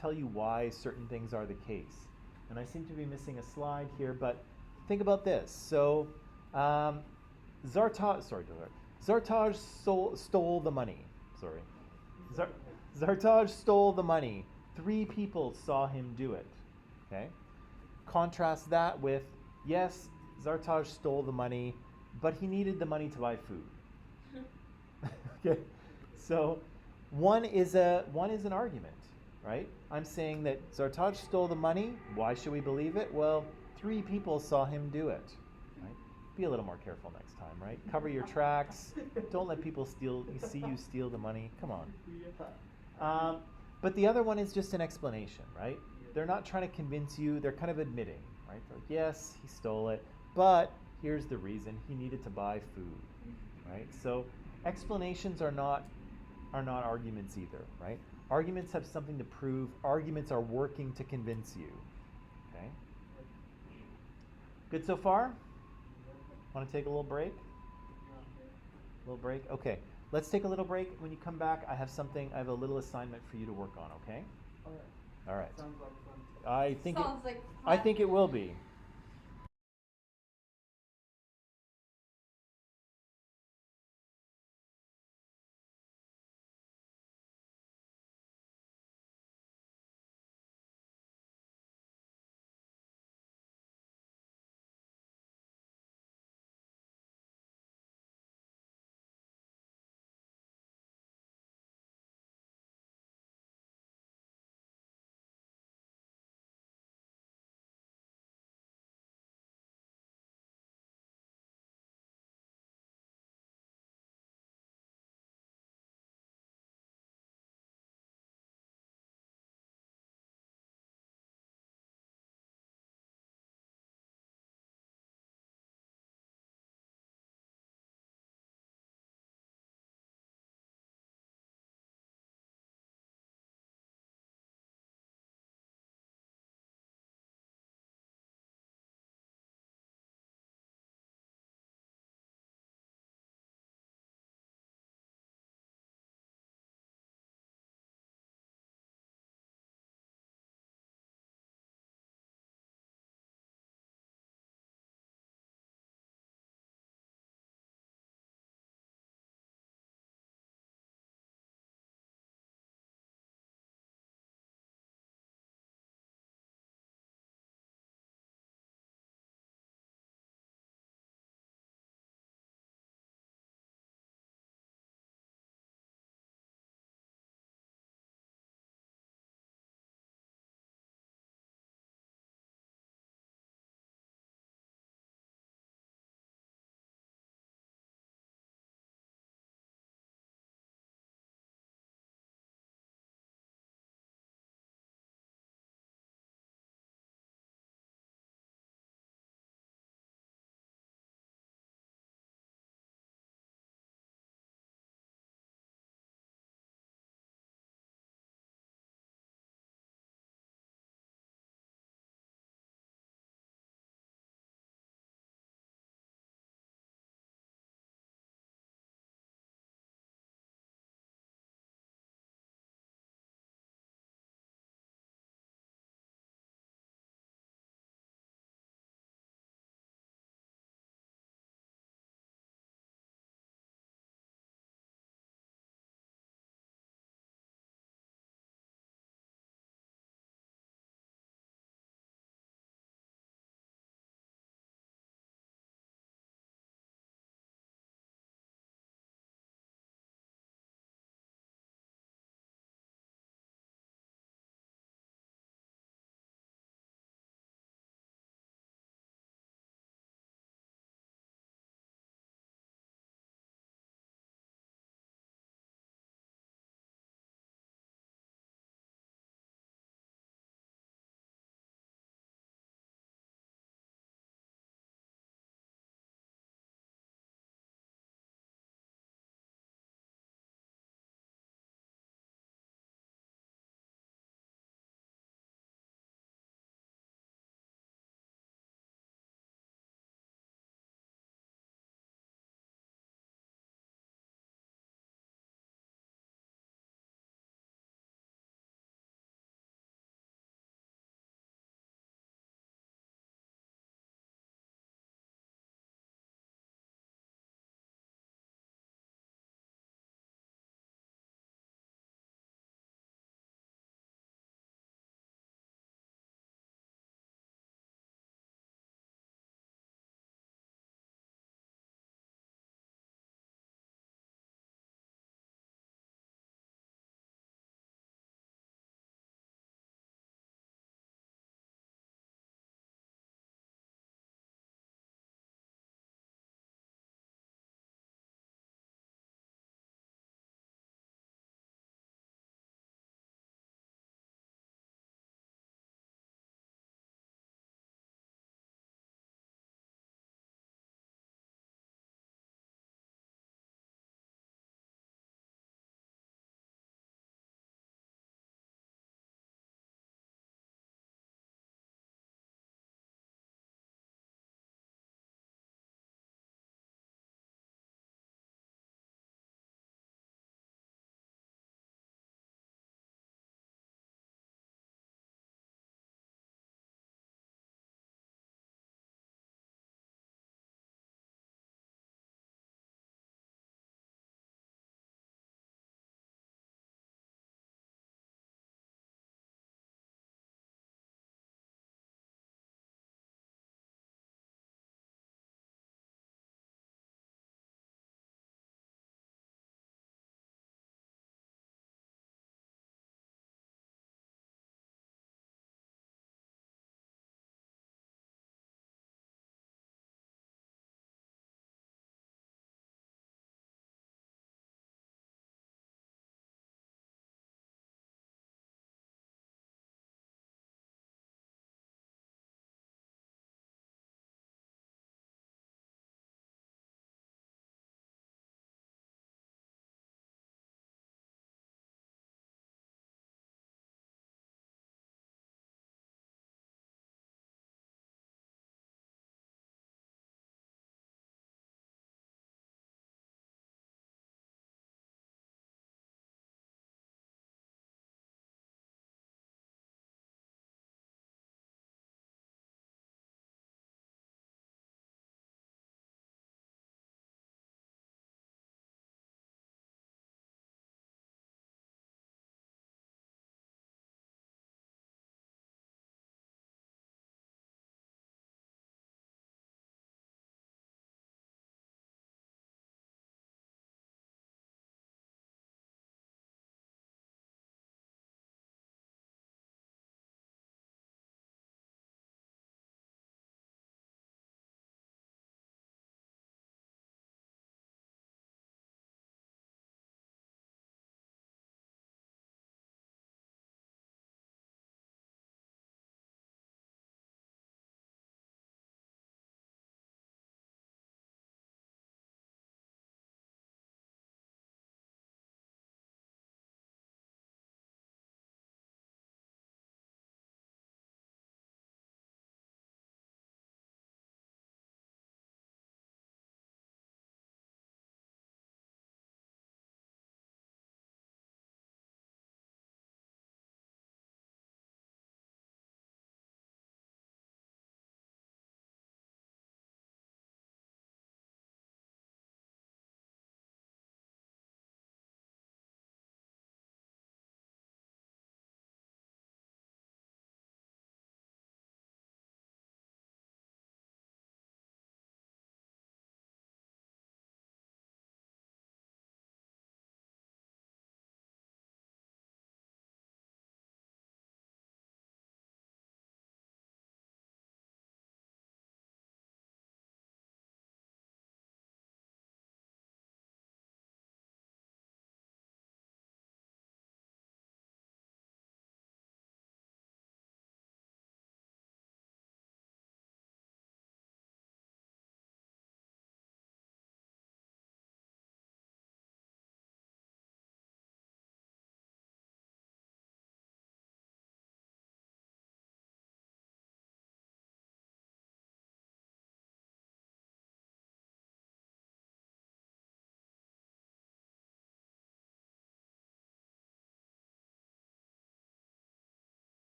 tell you why certain things are the case. And I seem to be missing a slide here, but think about this. So Zartaj stole the money. Sorry. Zartaj stole the money. 3 people saw him do it. Okay? Contrast that with, yes, Zartaj stole the money, but he needed the money to buy food. Okay? So one is an argument, right? I'm saying that Zartaj stole the money. Why should we believe it? Well, 3 people saw him do it. Right? Be a little more careful next time, right? Cover your tracks. Don't let people see you steal the money. Come on. But the other one is just an explanation, right? They're not trying to convince you. They're kind of admitting, right? They're like, yes, he stole it, but here's the reason: he needed to buy food, right? So explanations are not arguments either, right? Arguments have something to prove. Arguments are working to convince you. Okay? Good so far? Want to take a little break? Little break? Okay. Let's take a little break. When you come back, I have a little assignment for you to work on, okay? Alright. All right. Sounds like fun. Sounds like I fun. think it will be.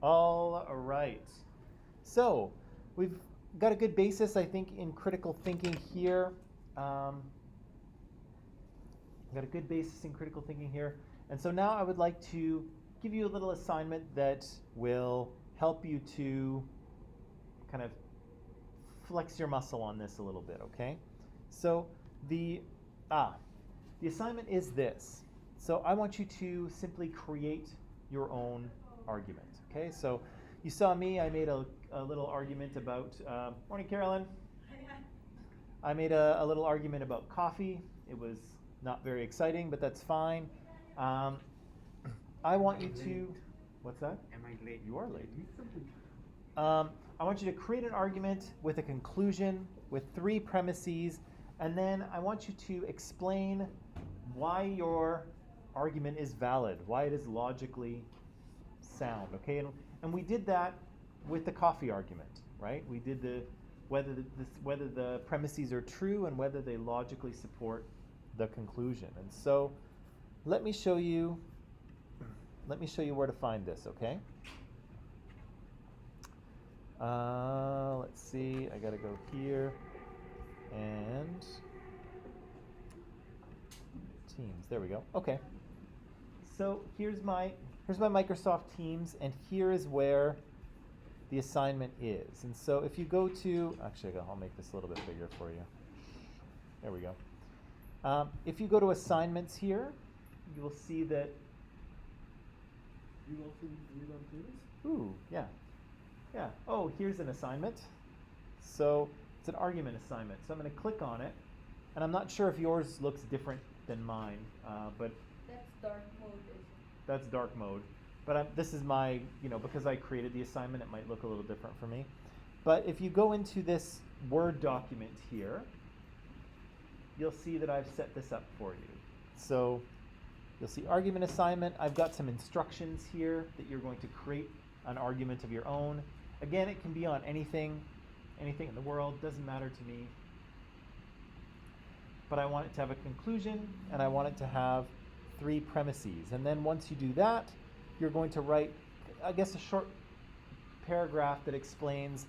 All right. So we've got a good basis, I think, in critical thinking here. Got a good basis in critical thinking here. And so now I would like to give you a little assignment that will help you to kind of flex your muscle on this a little bit, okay? So the assignment is this. So I want you to simply create your own argument, okay? So you saw me, I made a little argument about, morning Carolyn. I made a little argument about coffee. It was not very exciting, but that's fine. I want you to, what's that? Am I late? You are late. Need something. I want you to create an argument with a conclusion, with 3 premises, and then I want you to explain why your argument is valid, why it is logically sound, okay? And we did that with the coffee argument, right? We did whether the premises are true and whether they logically support the conclusion. And so let me show you where to find this, okay? Let's see, I gotta go here and Teams, there we go. Okay. So here's my Microsoft Teams, and here is where the assignment is. And so if you go to, actually I'll make this a little bit bigger for you. There we go. If you go to assignments here, you will see that. You also read on this? Ooh, yeah. Yeah. Oh, here's an assignment. So it's an argument assignment. So I'm going to click on it. And I'm not sure if yours looks different than mine, but That's dark mode, isn't it? that's dark mode. But this is my, because I created the assignment, it might look a little different for me. But if you go into this Word document here, you'll see that I've set this up for you. So you'll see argument assignment. I've got some instructions here that you're going to create an argument of your own. Again, it can be on anything in the world, doesn't matter to me. But I want it to have a conclusion, and I want it to have 3 premises. And then once you do that, you're going to write, I guess, a short paragraph that explains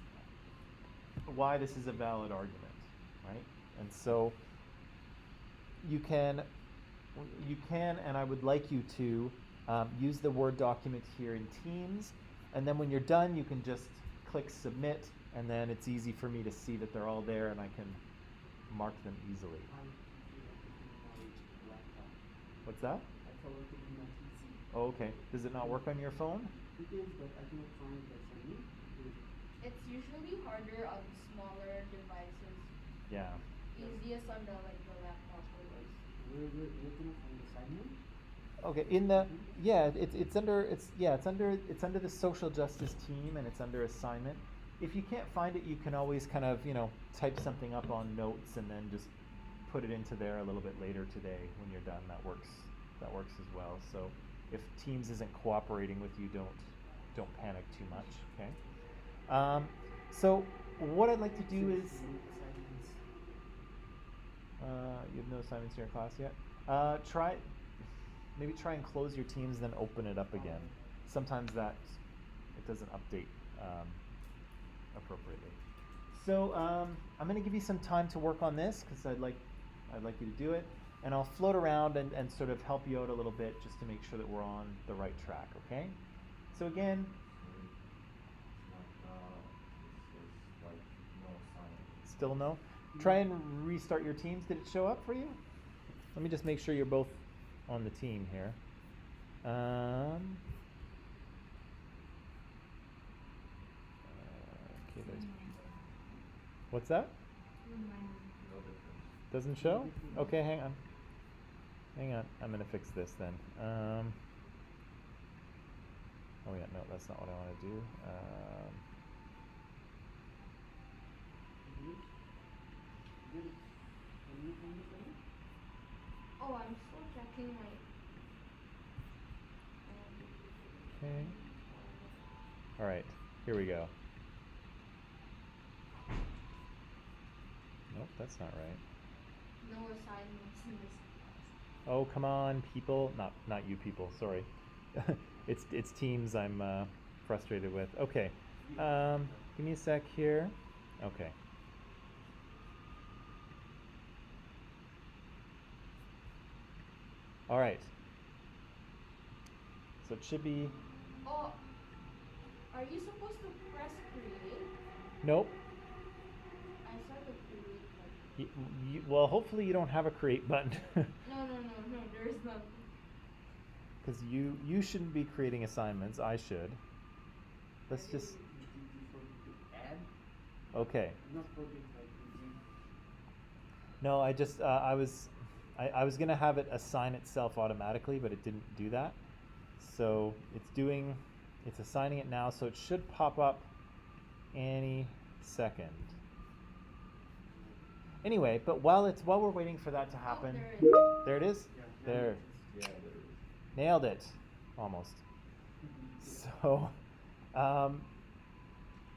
why this is a valid argument, right? And so you can, and I would like you to use the Word document here in Teams, and then when you're done, you can just click Submit, and then it's easy for me to see that they're all there, and I can mark them easily. What's that? I forgot to bring my PC. Oh, okay. Does it not work on your phone? It is, but I cannot find the assignment. It's usually harder on smaller devices. Yeah. Easiest on the laptop or those. Where can I find the assignment? Okay. It's under the social justice team, and it's under assignment. If you can't find it, you can always kind of type something up on notes and then just put it into there a little bit later today when you're done. That works as well. So if Teams isn't cooperating with you, don't panic too much. Okay. So what I'd like to do is you have no assignments in your class yet. Try and close your Teams, then open it up again. Sometimes it doesn't update appropriately. So I'm going to give you some time to work on this because I'd like you to do it, and I'll float around and sort of help you out a little bit just to make sure that we're on the right track. Okay. So again. Still no? Try and restart your Teams. Did it show up for you? Let me just make sure you're both on the team here. Okay, what's that? Doesn't show? Okay, hang on. I'm going to fix this then. Oh yeah, no, that's not what I want to do. Oh, I'm still checking my. Okay. All right, here we go. Nope, that's not right. No assignments in this class. Oh, come on, people. Not you people, sorry. It's Teams. I'm frustrated with. Okay. Give me a sec here. Okay. All right. So it should be. Oh, are you supposed to press create? Nope. I saw the create button. Well, hopefully you don't have a create button. No, there is none. Because you shouldn't be creating assignments. I should. Let's just. Did you forget to add? Okay. Not forget, like, did you? No, I just I was gonna have it assign itself automatically, but it didn't do that. So it's assigning it now, so it should pop up any second. Anyway, but while we're waiting for that to happen, Oh, there it is. Yeah, There, Yeah, there is. nailed it, almost. So,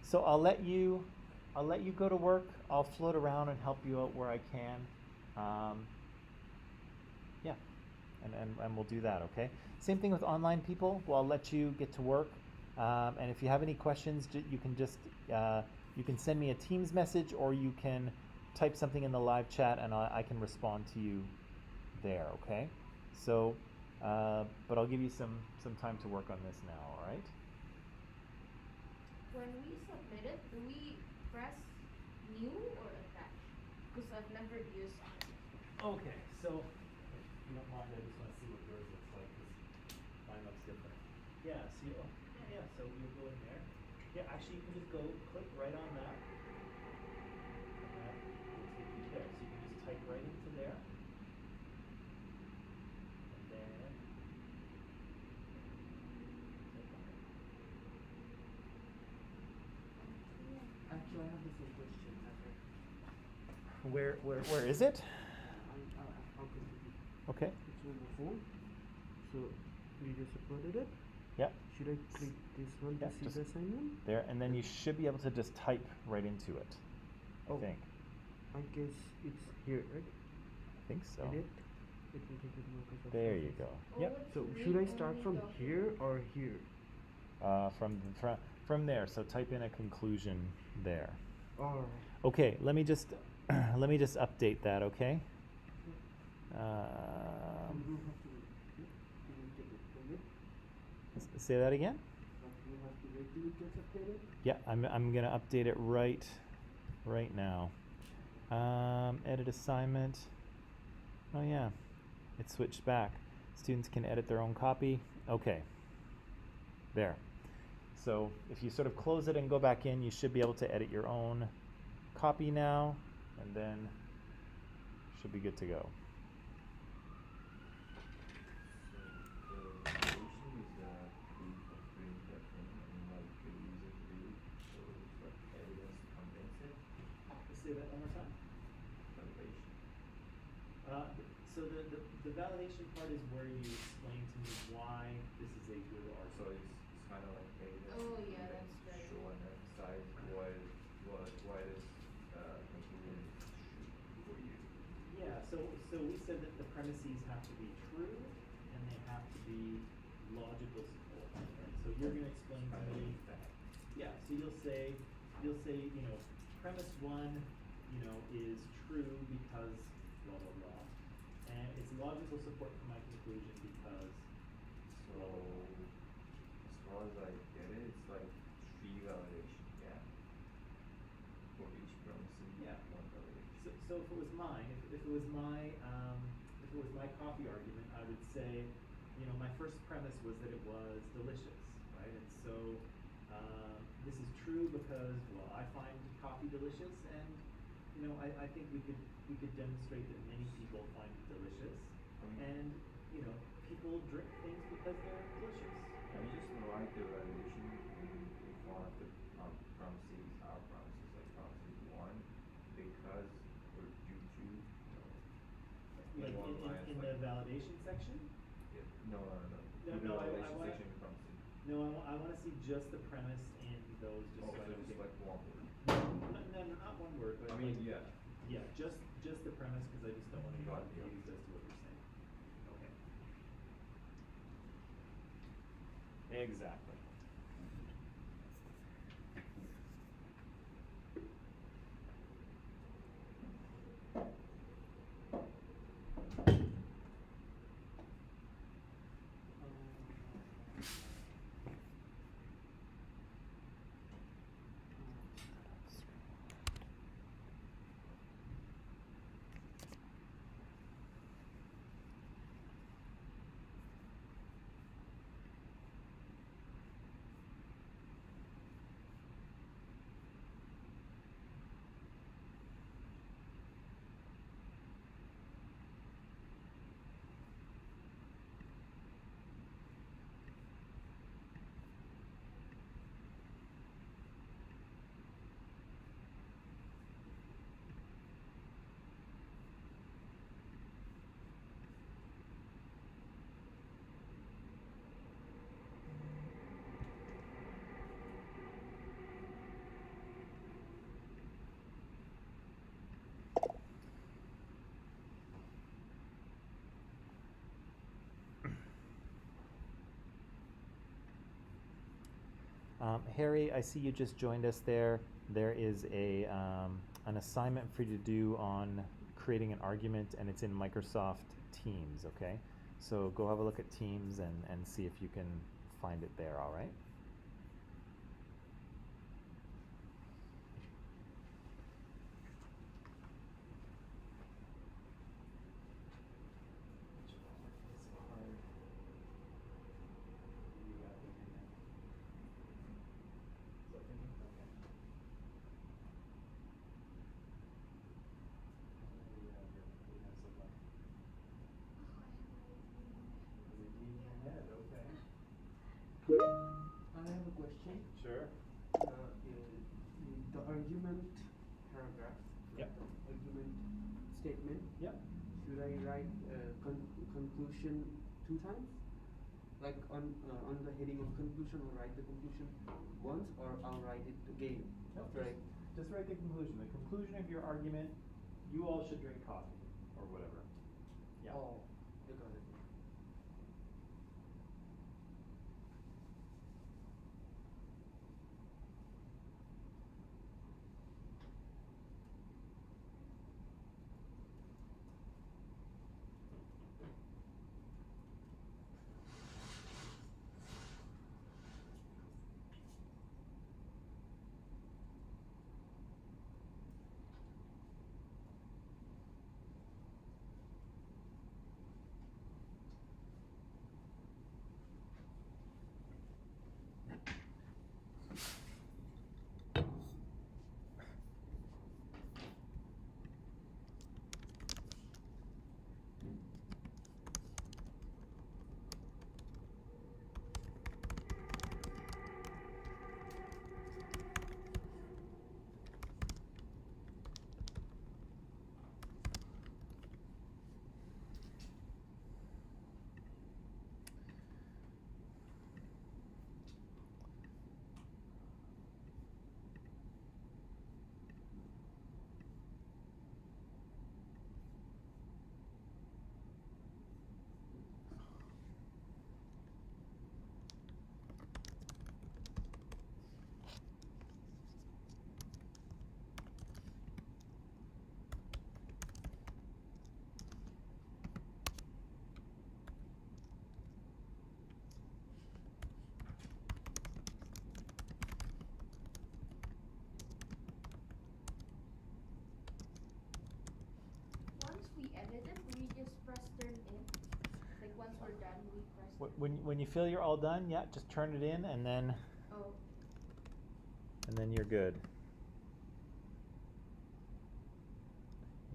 so I'll let you go to work. I'll float around and help you out where I can. Yeah, and we'll do that. Okay. Same thing with online people. Well, I'll let you get to work. And if you have any questions, you can just you can send me a Teams message, or you can type something in the live chat, and I can respond to you there. Okay. So, but I'll give you some time to work on this now. All right. When we submit it, do we press new or attach? Because I've never used it. Okay, so if you don't mind, I just want to see what yours looks like, because mine looks different. Yeah, see, yeah, so you go in there. Yeah, actually, you can just click right on that. And that will take you there. So you can just type right into there. And then click on it. Actually, I have the same question. Where is it? How could it be? Okay. It's on the phone. So we just uploaded it. Yep. Should I click this one Yeah, to see just the assignment? there, and then you should be able to just type right into it. I Oh. think. I guess it's here, right? I think so. Edit. It will take it more because of There you process. go. Yep. it's So read should I start only from document. here or here? From there. So type in a conclusion there. Alright. Okay, let me just let me just update that. Okay. You don't have to wait. You will get it from it. Say that again. But you have to wait till it gets updated. Yeah, I'm gonna update it right now. Edit assignment. Oh yeah, it switched back. Students can edit their own copy. Okay. There. So if you sort of close it and go back in, you should be able to edit your own copy now, and then should be good to go. So the relation is the proof of doing that thing, and like the user do, so it's like evidence to convince it. Say that one more time. Validation. So the validation part is where you explain to me why this is a good So argument. it's kind of like evidence Oh, to yeah, then that's right. show and emphasize why this conclusion is true for you. Yeah, so we said that the premises have to be true and they have to be logical support, right? So you're gonna explain to Kind of me. like that. Yeah, so you'll say, premise one, is true because blah blah blah. And it's logical support for my conclusion because So as far as I get it, it's like 3 validation, yeah. For each premises, Yeah. 1 validation. So if it was mine, if it was my coffee argument, I would say, my first premise was that it was delicious, right? And so this is true because, well, I find coffee delicious, and I think we could demonstrate that many people find it delicious, and people drink things because they're delicious. Can you just write the validation in front of the premises, our premises, like premises 1, because or due to, Like one line, in like, the validation section? yeah, no. No, Do the no, I validation wanna- section in premises. No, I want to see just the premise in those. Just Oh, so I so don't just get- like 1 word. No, not one word, but I mean, like, yeah. yeah, just the premise, because I just don't want to get Got it, yeah. confused as to what you're saying. Okay. Exactly. Harry, I see you just joined us there. There is an assignment for you to do on creating an argument, and it's in Microsoft Teams, okay? So go have a look at Teams and see if you can find it there, all right? I have a question. Sure. The argument paragraph, Yep. the argument statement, Yep. should I write conclusion 2 times? Like on the heading of conclusion, I'll write the conclusion once, or I'll write it again after I. Just write the conclusion. The conclusion of your argument, you all should drink coffee, or whatever. Yeah. Oh, I got it. Once we edit it, we just press turn in. Like once we're done, we press. When you feel you're all done, yeah, just turn it in, and then Oh. you're good.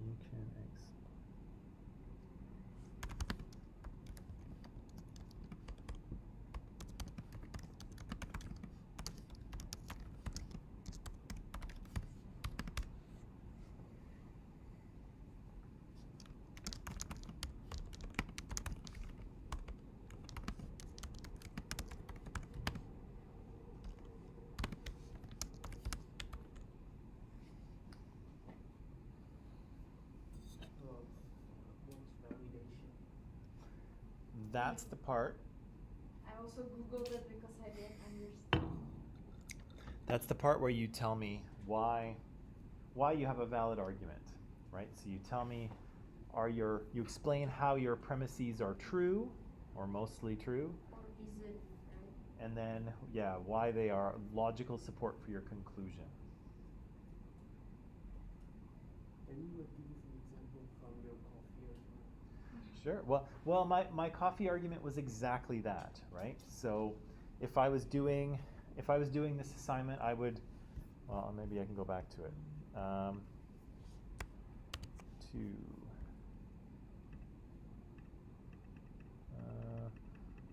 You can Once validation. That's the part. I also googled it because I didn't understand. That's the part where you tell me why you have a valid argument, right? So you tell me, you explain how your premises are true, or mostly true, Or is it right? and then, yeah, why they are logical support for your conclusion. Can you give an example from your coffee argument? Sure. Well, my coffee argument was exactly that, right? So, if I was doing this assignment, I would, well, maybe I can go back to it.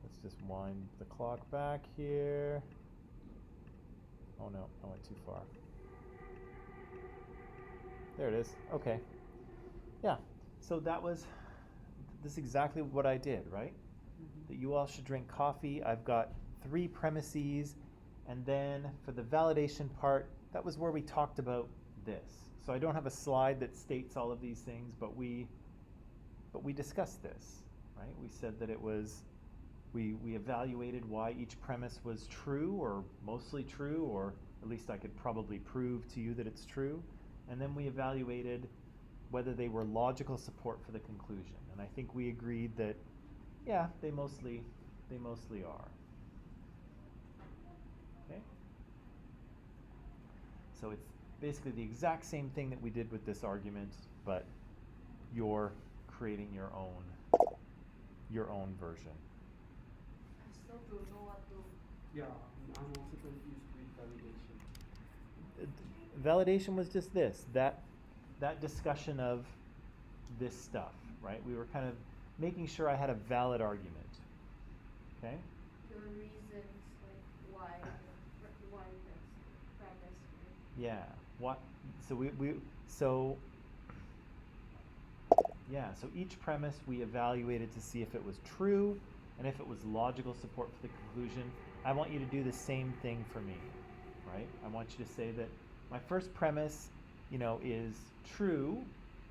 Let's just wind the clock back here. Oh no, I went too far. There it is. Okay. Yeah. So this is exactly what I did, right? Mm-hmm. That you all should drink coffee. I've got 3 premises, and then for the validation part, that was where we talked about this. So I don't have a slide that states all of these things, but we discussed this, right? We said that it was We evaluated why each premise was true or mostly true, or at least I could probably prove to you that it's true. And then we evaluated whether they were logical support for the conclusion. And I think we agreed that, yeah, they mostly are. Okay? So it's basically the exact same thing that we did with this argument, but you're creating your own version. I still don't know what to. Yeah, I'm also confused with validation. Validation was just this, that discussion of this stuff, right? We were kind of making sure I had a valid argument. Okay? Your reasons, like why that's premise. Yeah. What? So each premise we evaluated to see if it was true and if it was logical support for the conclusion. I want you to do the same thing for me, right? I want you to say that my first premise, is true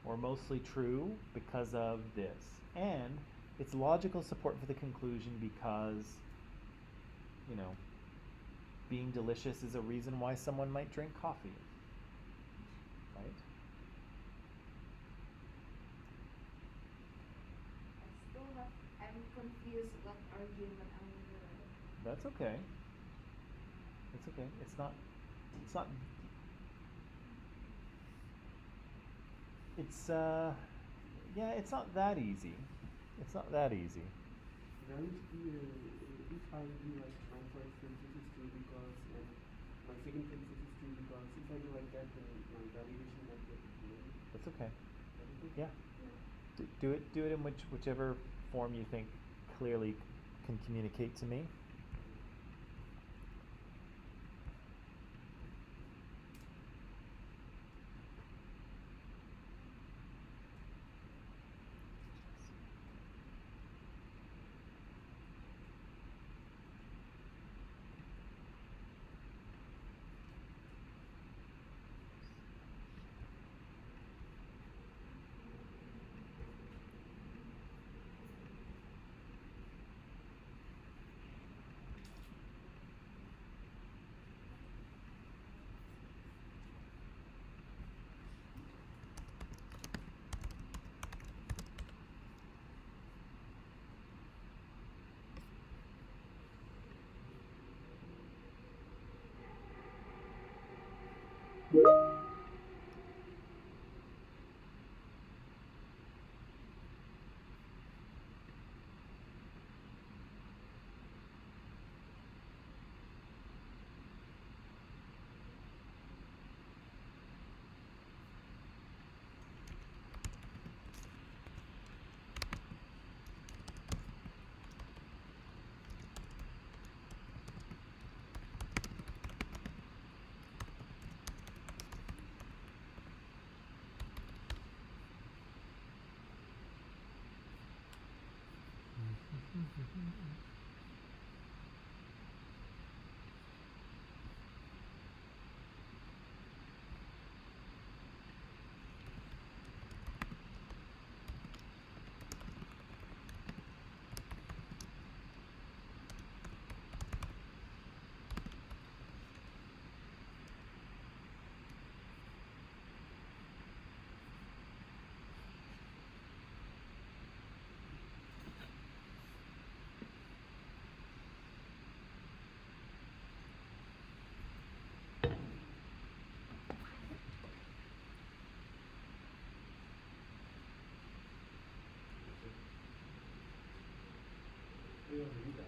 or mostly true because of this, and it's logical support for the conclusion because, being delicious is a reason why someone might drink coffee, right? I'm confused what argument I'm gonna. That's okay. It's okay. It's not, it's not that easy. It's not that easy. Well, if I do like my first thesis is true because and my second thesis is true because if I do like that, then my validation might get delayed. That's okay. That is it? Yeah. Do it in whichever form you think clearly can communicate to me. We don't do that.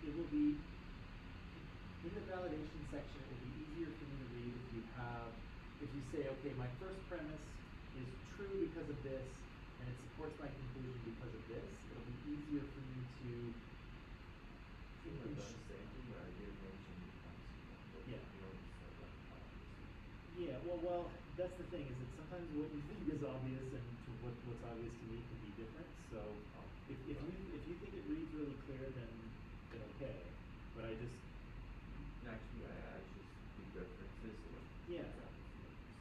It will be in the validation section. It will be easier for me to read if you say, okay, my first premise is true because of this, and it supports my conclusion because of this. It'll be easier for me to. I think I've done the same thing, but I didn't mention the concept. Yeah. You know, just like, Yeah. Well, that's the thing is that sometimes sometimes what you think is obvious and to what's obvious to me can be different. So if you think it reads really clear, then okay. But I just Actually, I just give references or Yeah.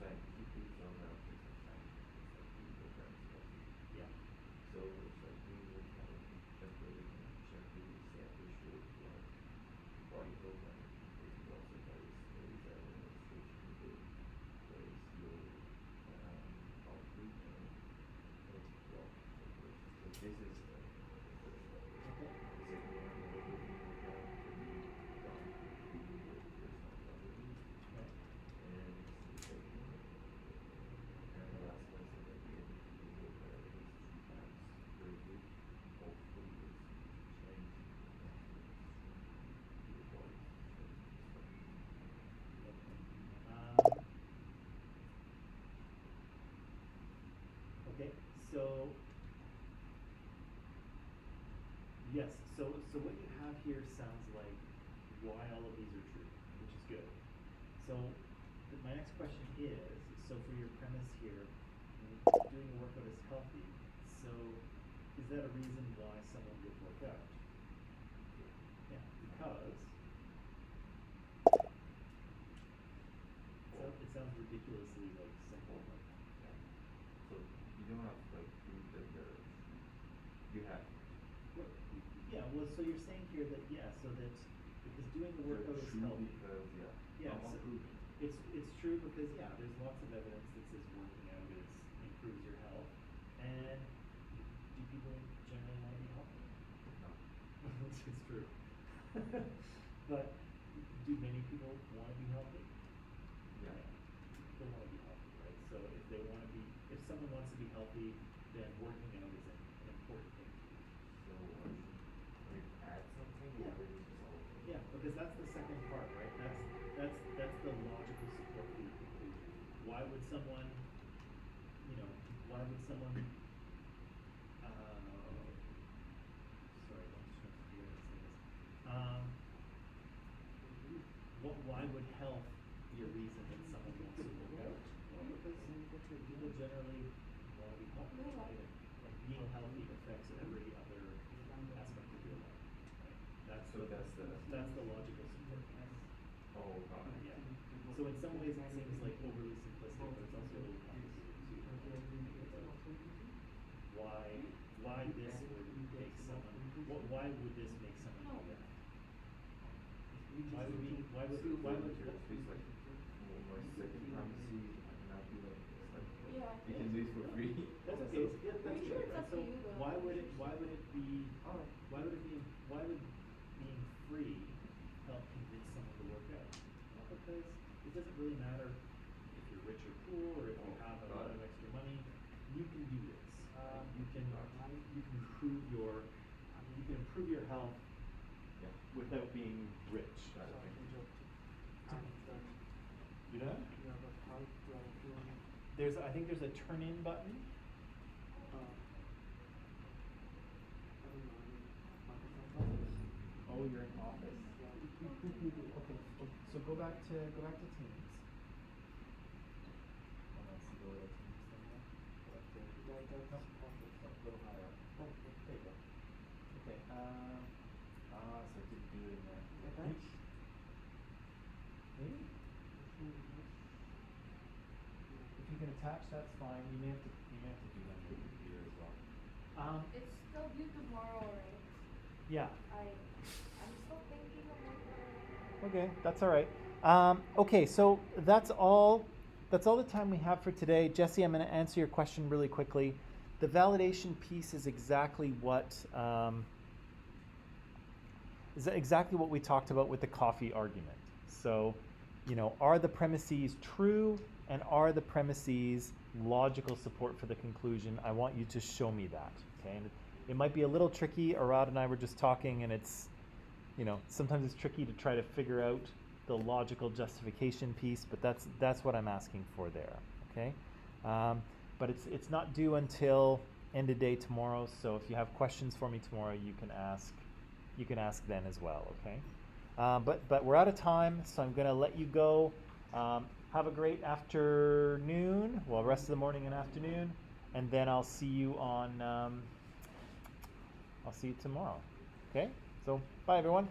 scientifically some references of scientific like the references. yeah. So it's like we will kind of just really check the establish your body program because it also there is an illustration with there is your heartbeat and well circulation. So this is the first one. Okay. The second one, the breathing workout can be done with your personal ability. Right. And this is the second one. And the last one is that at the end of the work at least 3 times per week. Hopefully it's changing your body. Okay, so yes, so what you have here sounds like why all of these are true, which is good. So my next question is, so for your premise here, doing a workout is healthy. So is that a reason why someone would work out? Yeah, because it sounds ridiculously like simple. Yeah. So you don't have to like prove that you have. Well, yeah, well, so you're saying here that, yeah, so that because doing the They're workout is true healthy. because Yeah, I'm so proving. it's true because, yeah, there's lots of evidence that says working out improves your health. And do people generally want to be healthy? No. It's true. But do many people want to be healthy? Yeah. People want to be healthy, right? So if someone wants to be healthy, then working out is an important thing to do. So I mean add something Yeah. or is it all thing? Yeah, because that's the second part, right? That's the logical support for your conclusion. Why would someone, why would someone, sorry, I'm just trying to figure out how to say this. Why would health be a reason that someone wants to work out? Well, because people generally want to be healthy, right? And being healthy affects every other aspect of your life, right? That's So that's the logical support. Oh god. Yeah. So in some ways it seems like overly simplistic, but it's also a little complicated too. Why this would make someone? Why would this make someone do that? Why would It's like my second pharmacy and I'll be like it's like Yeah. you can do it for free. That's okay. Yeah, that's Pretty sure good, it's right? up So to you, though. why would being free help convince someone to work out? Well, because it doesn't really matter if you're rich or poor or if you have a lot of extra money. You can do this. You can improve your health Yeah. without being rich. Got it, thank you. You done? Yeah, but how do I I think there's a turn in button. Oh, you're in office. Okay, so go back to Teams. And let's see the little Teams thing there. No, a little higher. Oh, there you go. Okay. So it didn't do it in there. Maybe. If you can attach, that's fine. You may have to do that on your computer as well. It's still due tomorrow, right? Yeah. I'm still thinking about Okay, that's all right. Okay, so that's all the time we have for today. Jesse, I'm going to answer your question really quickly. The validation piece is exactly what we talked about with the coffee argument. So, are the premises true and are the premises logical support for the conclusion? I want you to show me that. Okay, and it might be a little tricky. Arad and I were just talking, and it's sometimes it's tricky to try to figure out the logical justification piece, but that's what I'm asking for there, okay? But it's not due until end of day tomorrow, so if you have questions for me tomorrow, you can ask then as well, okay? But we're out of time, so I'm gonna let you go. Have a great afternoon. Well, rest of the morning and afternoon, and then I'll see you on. I'll see you tomorrow. Okay. So bye everyone.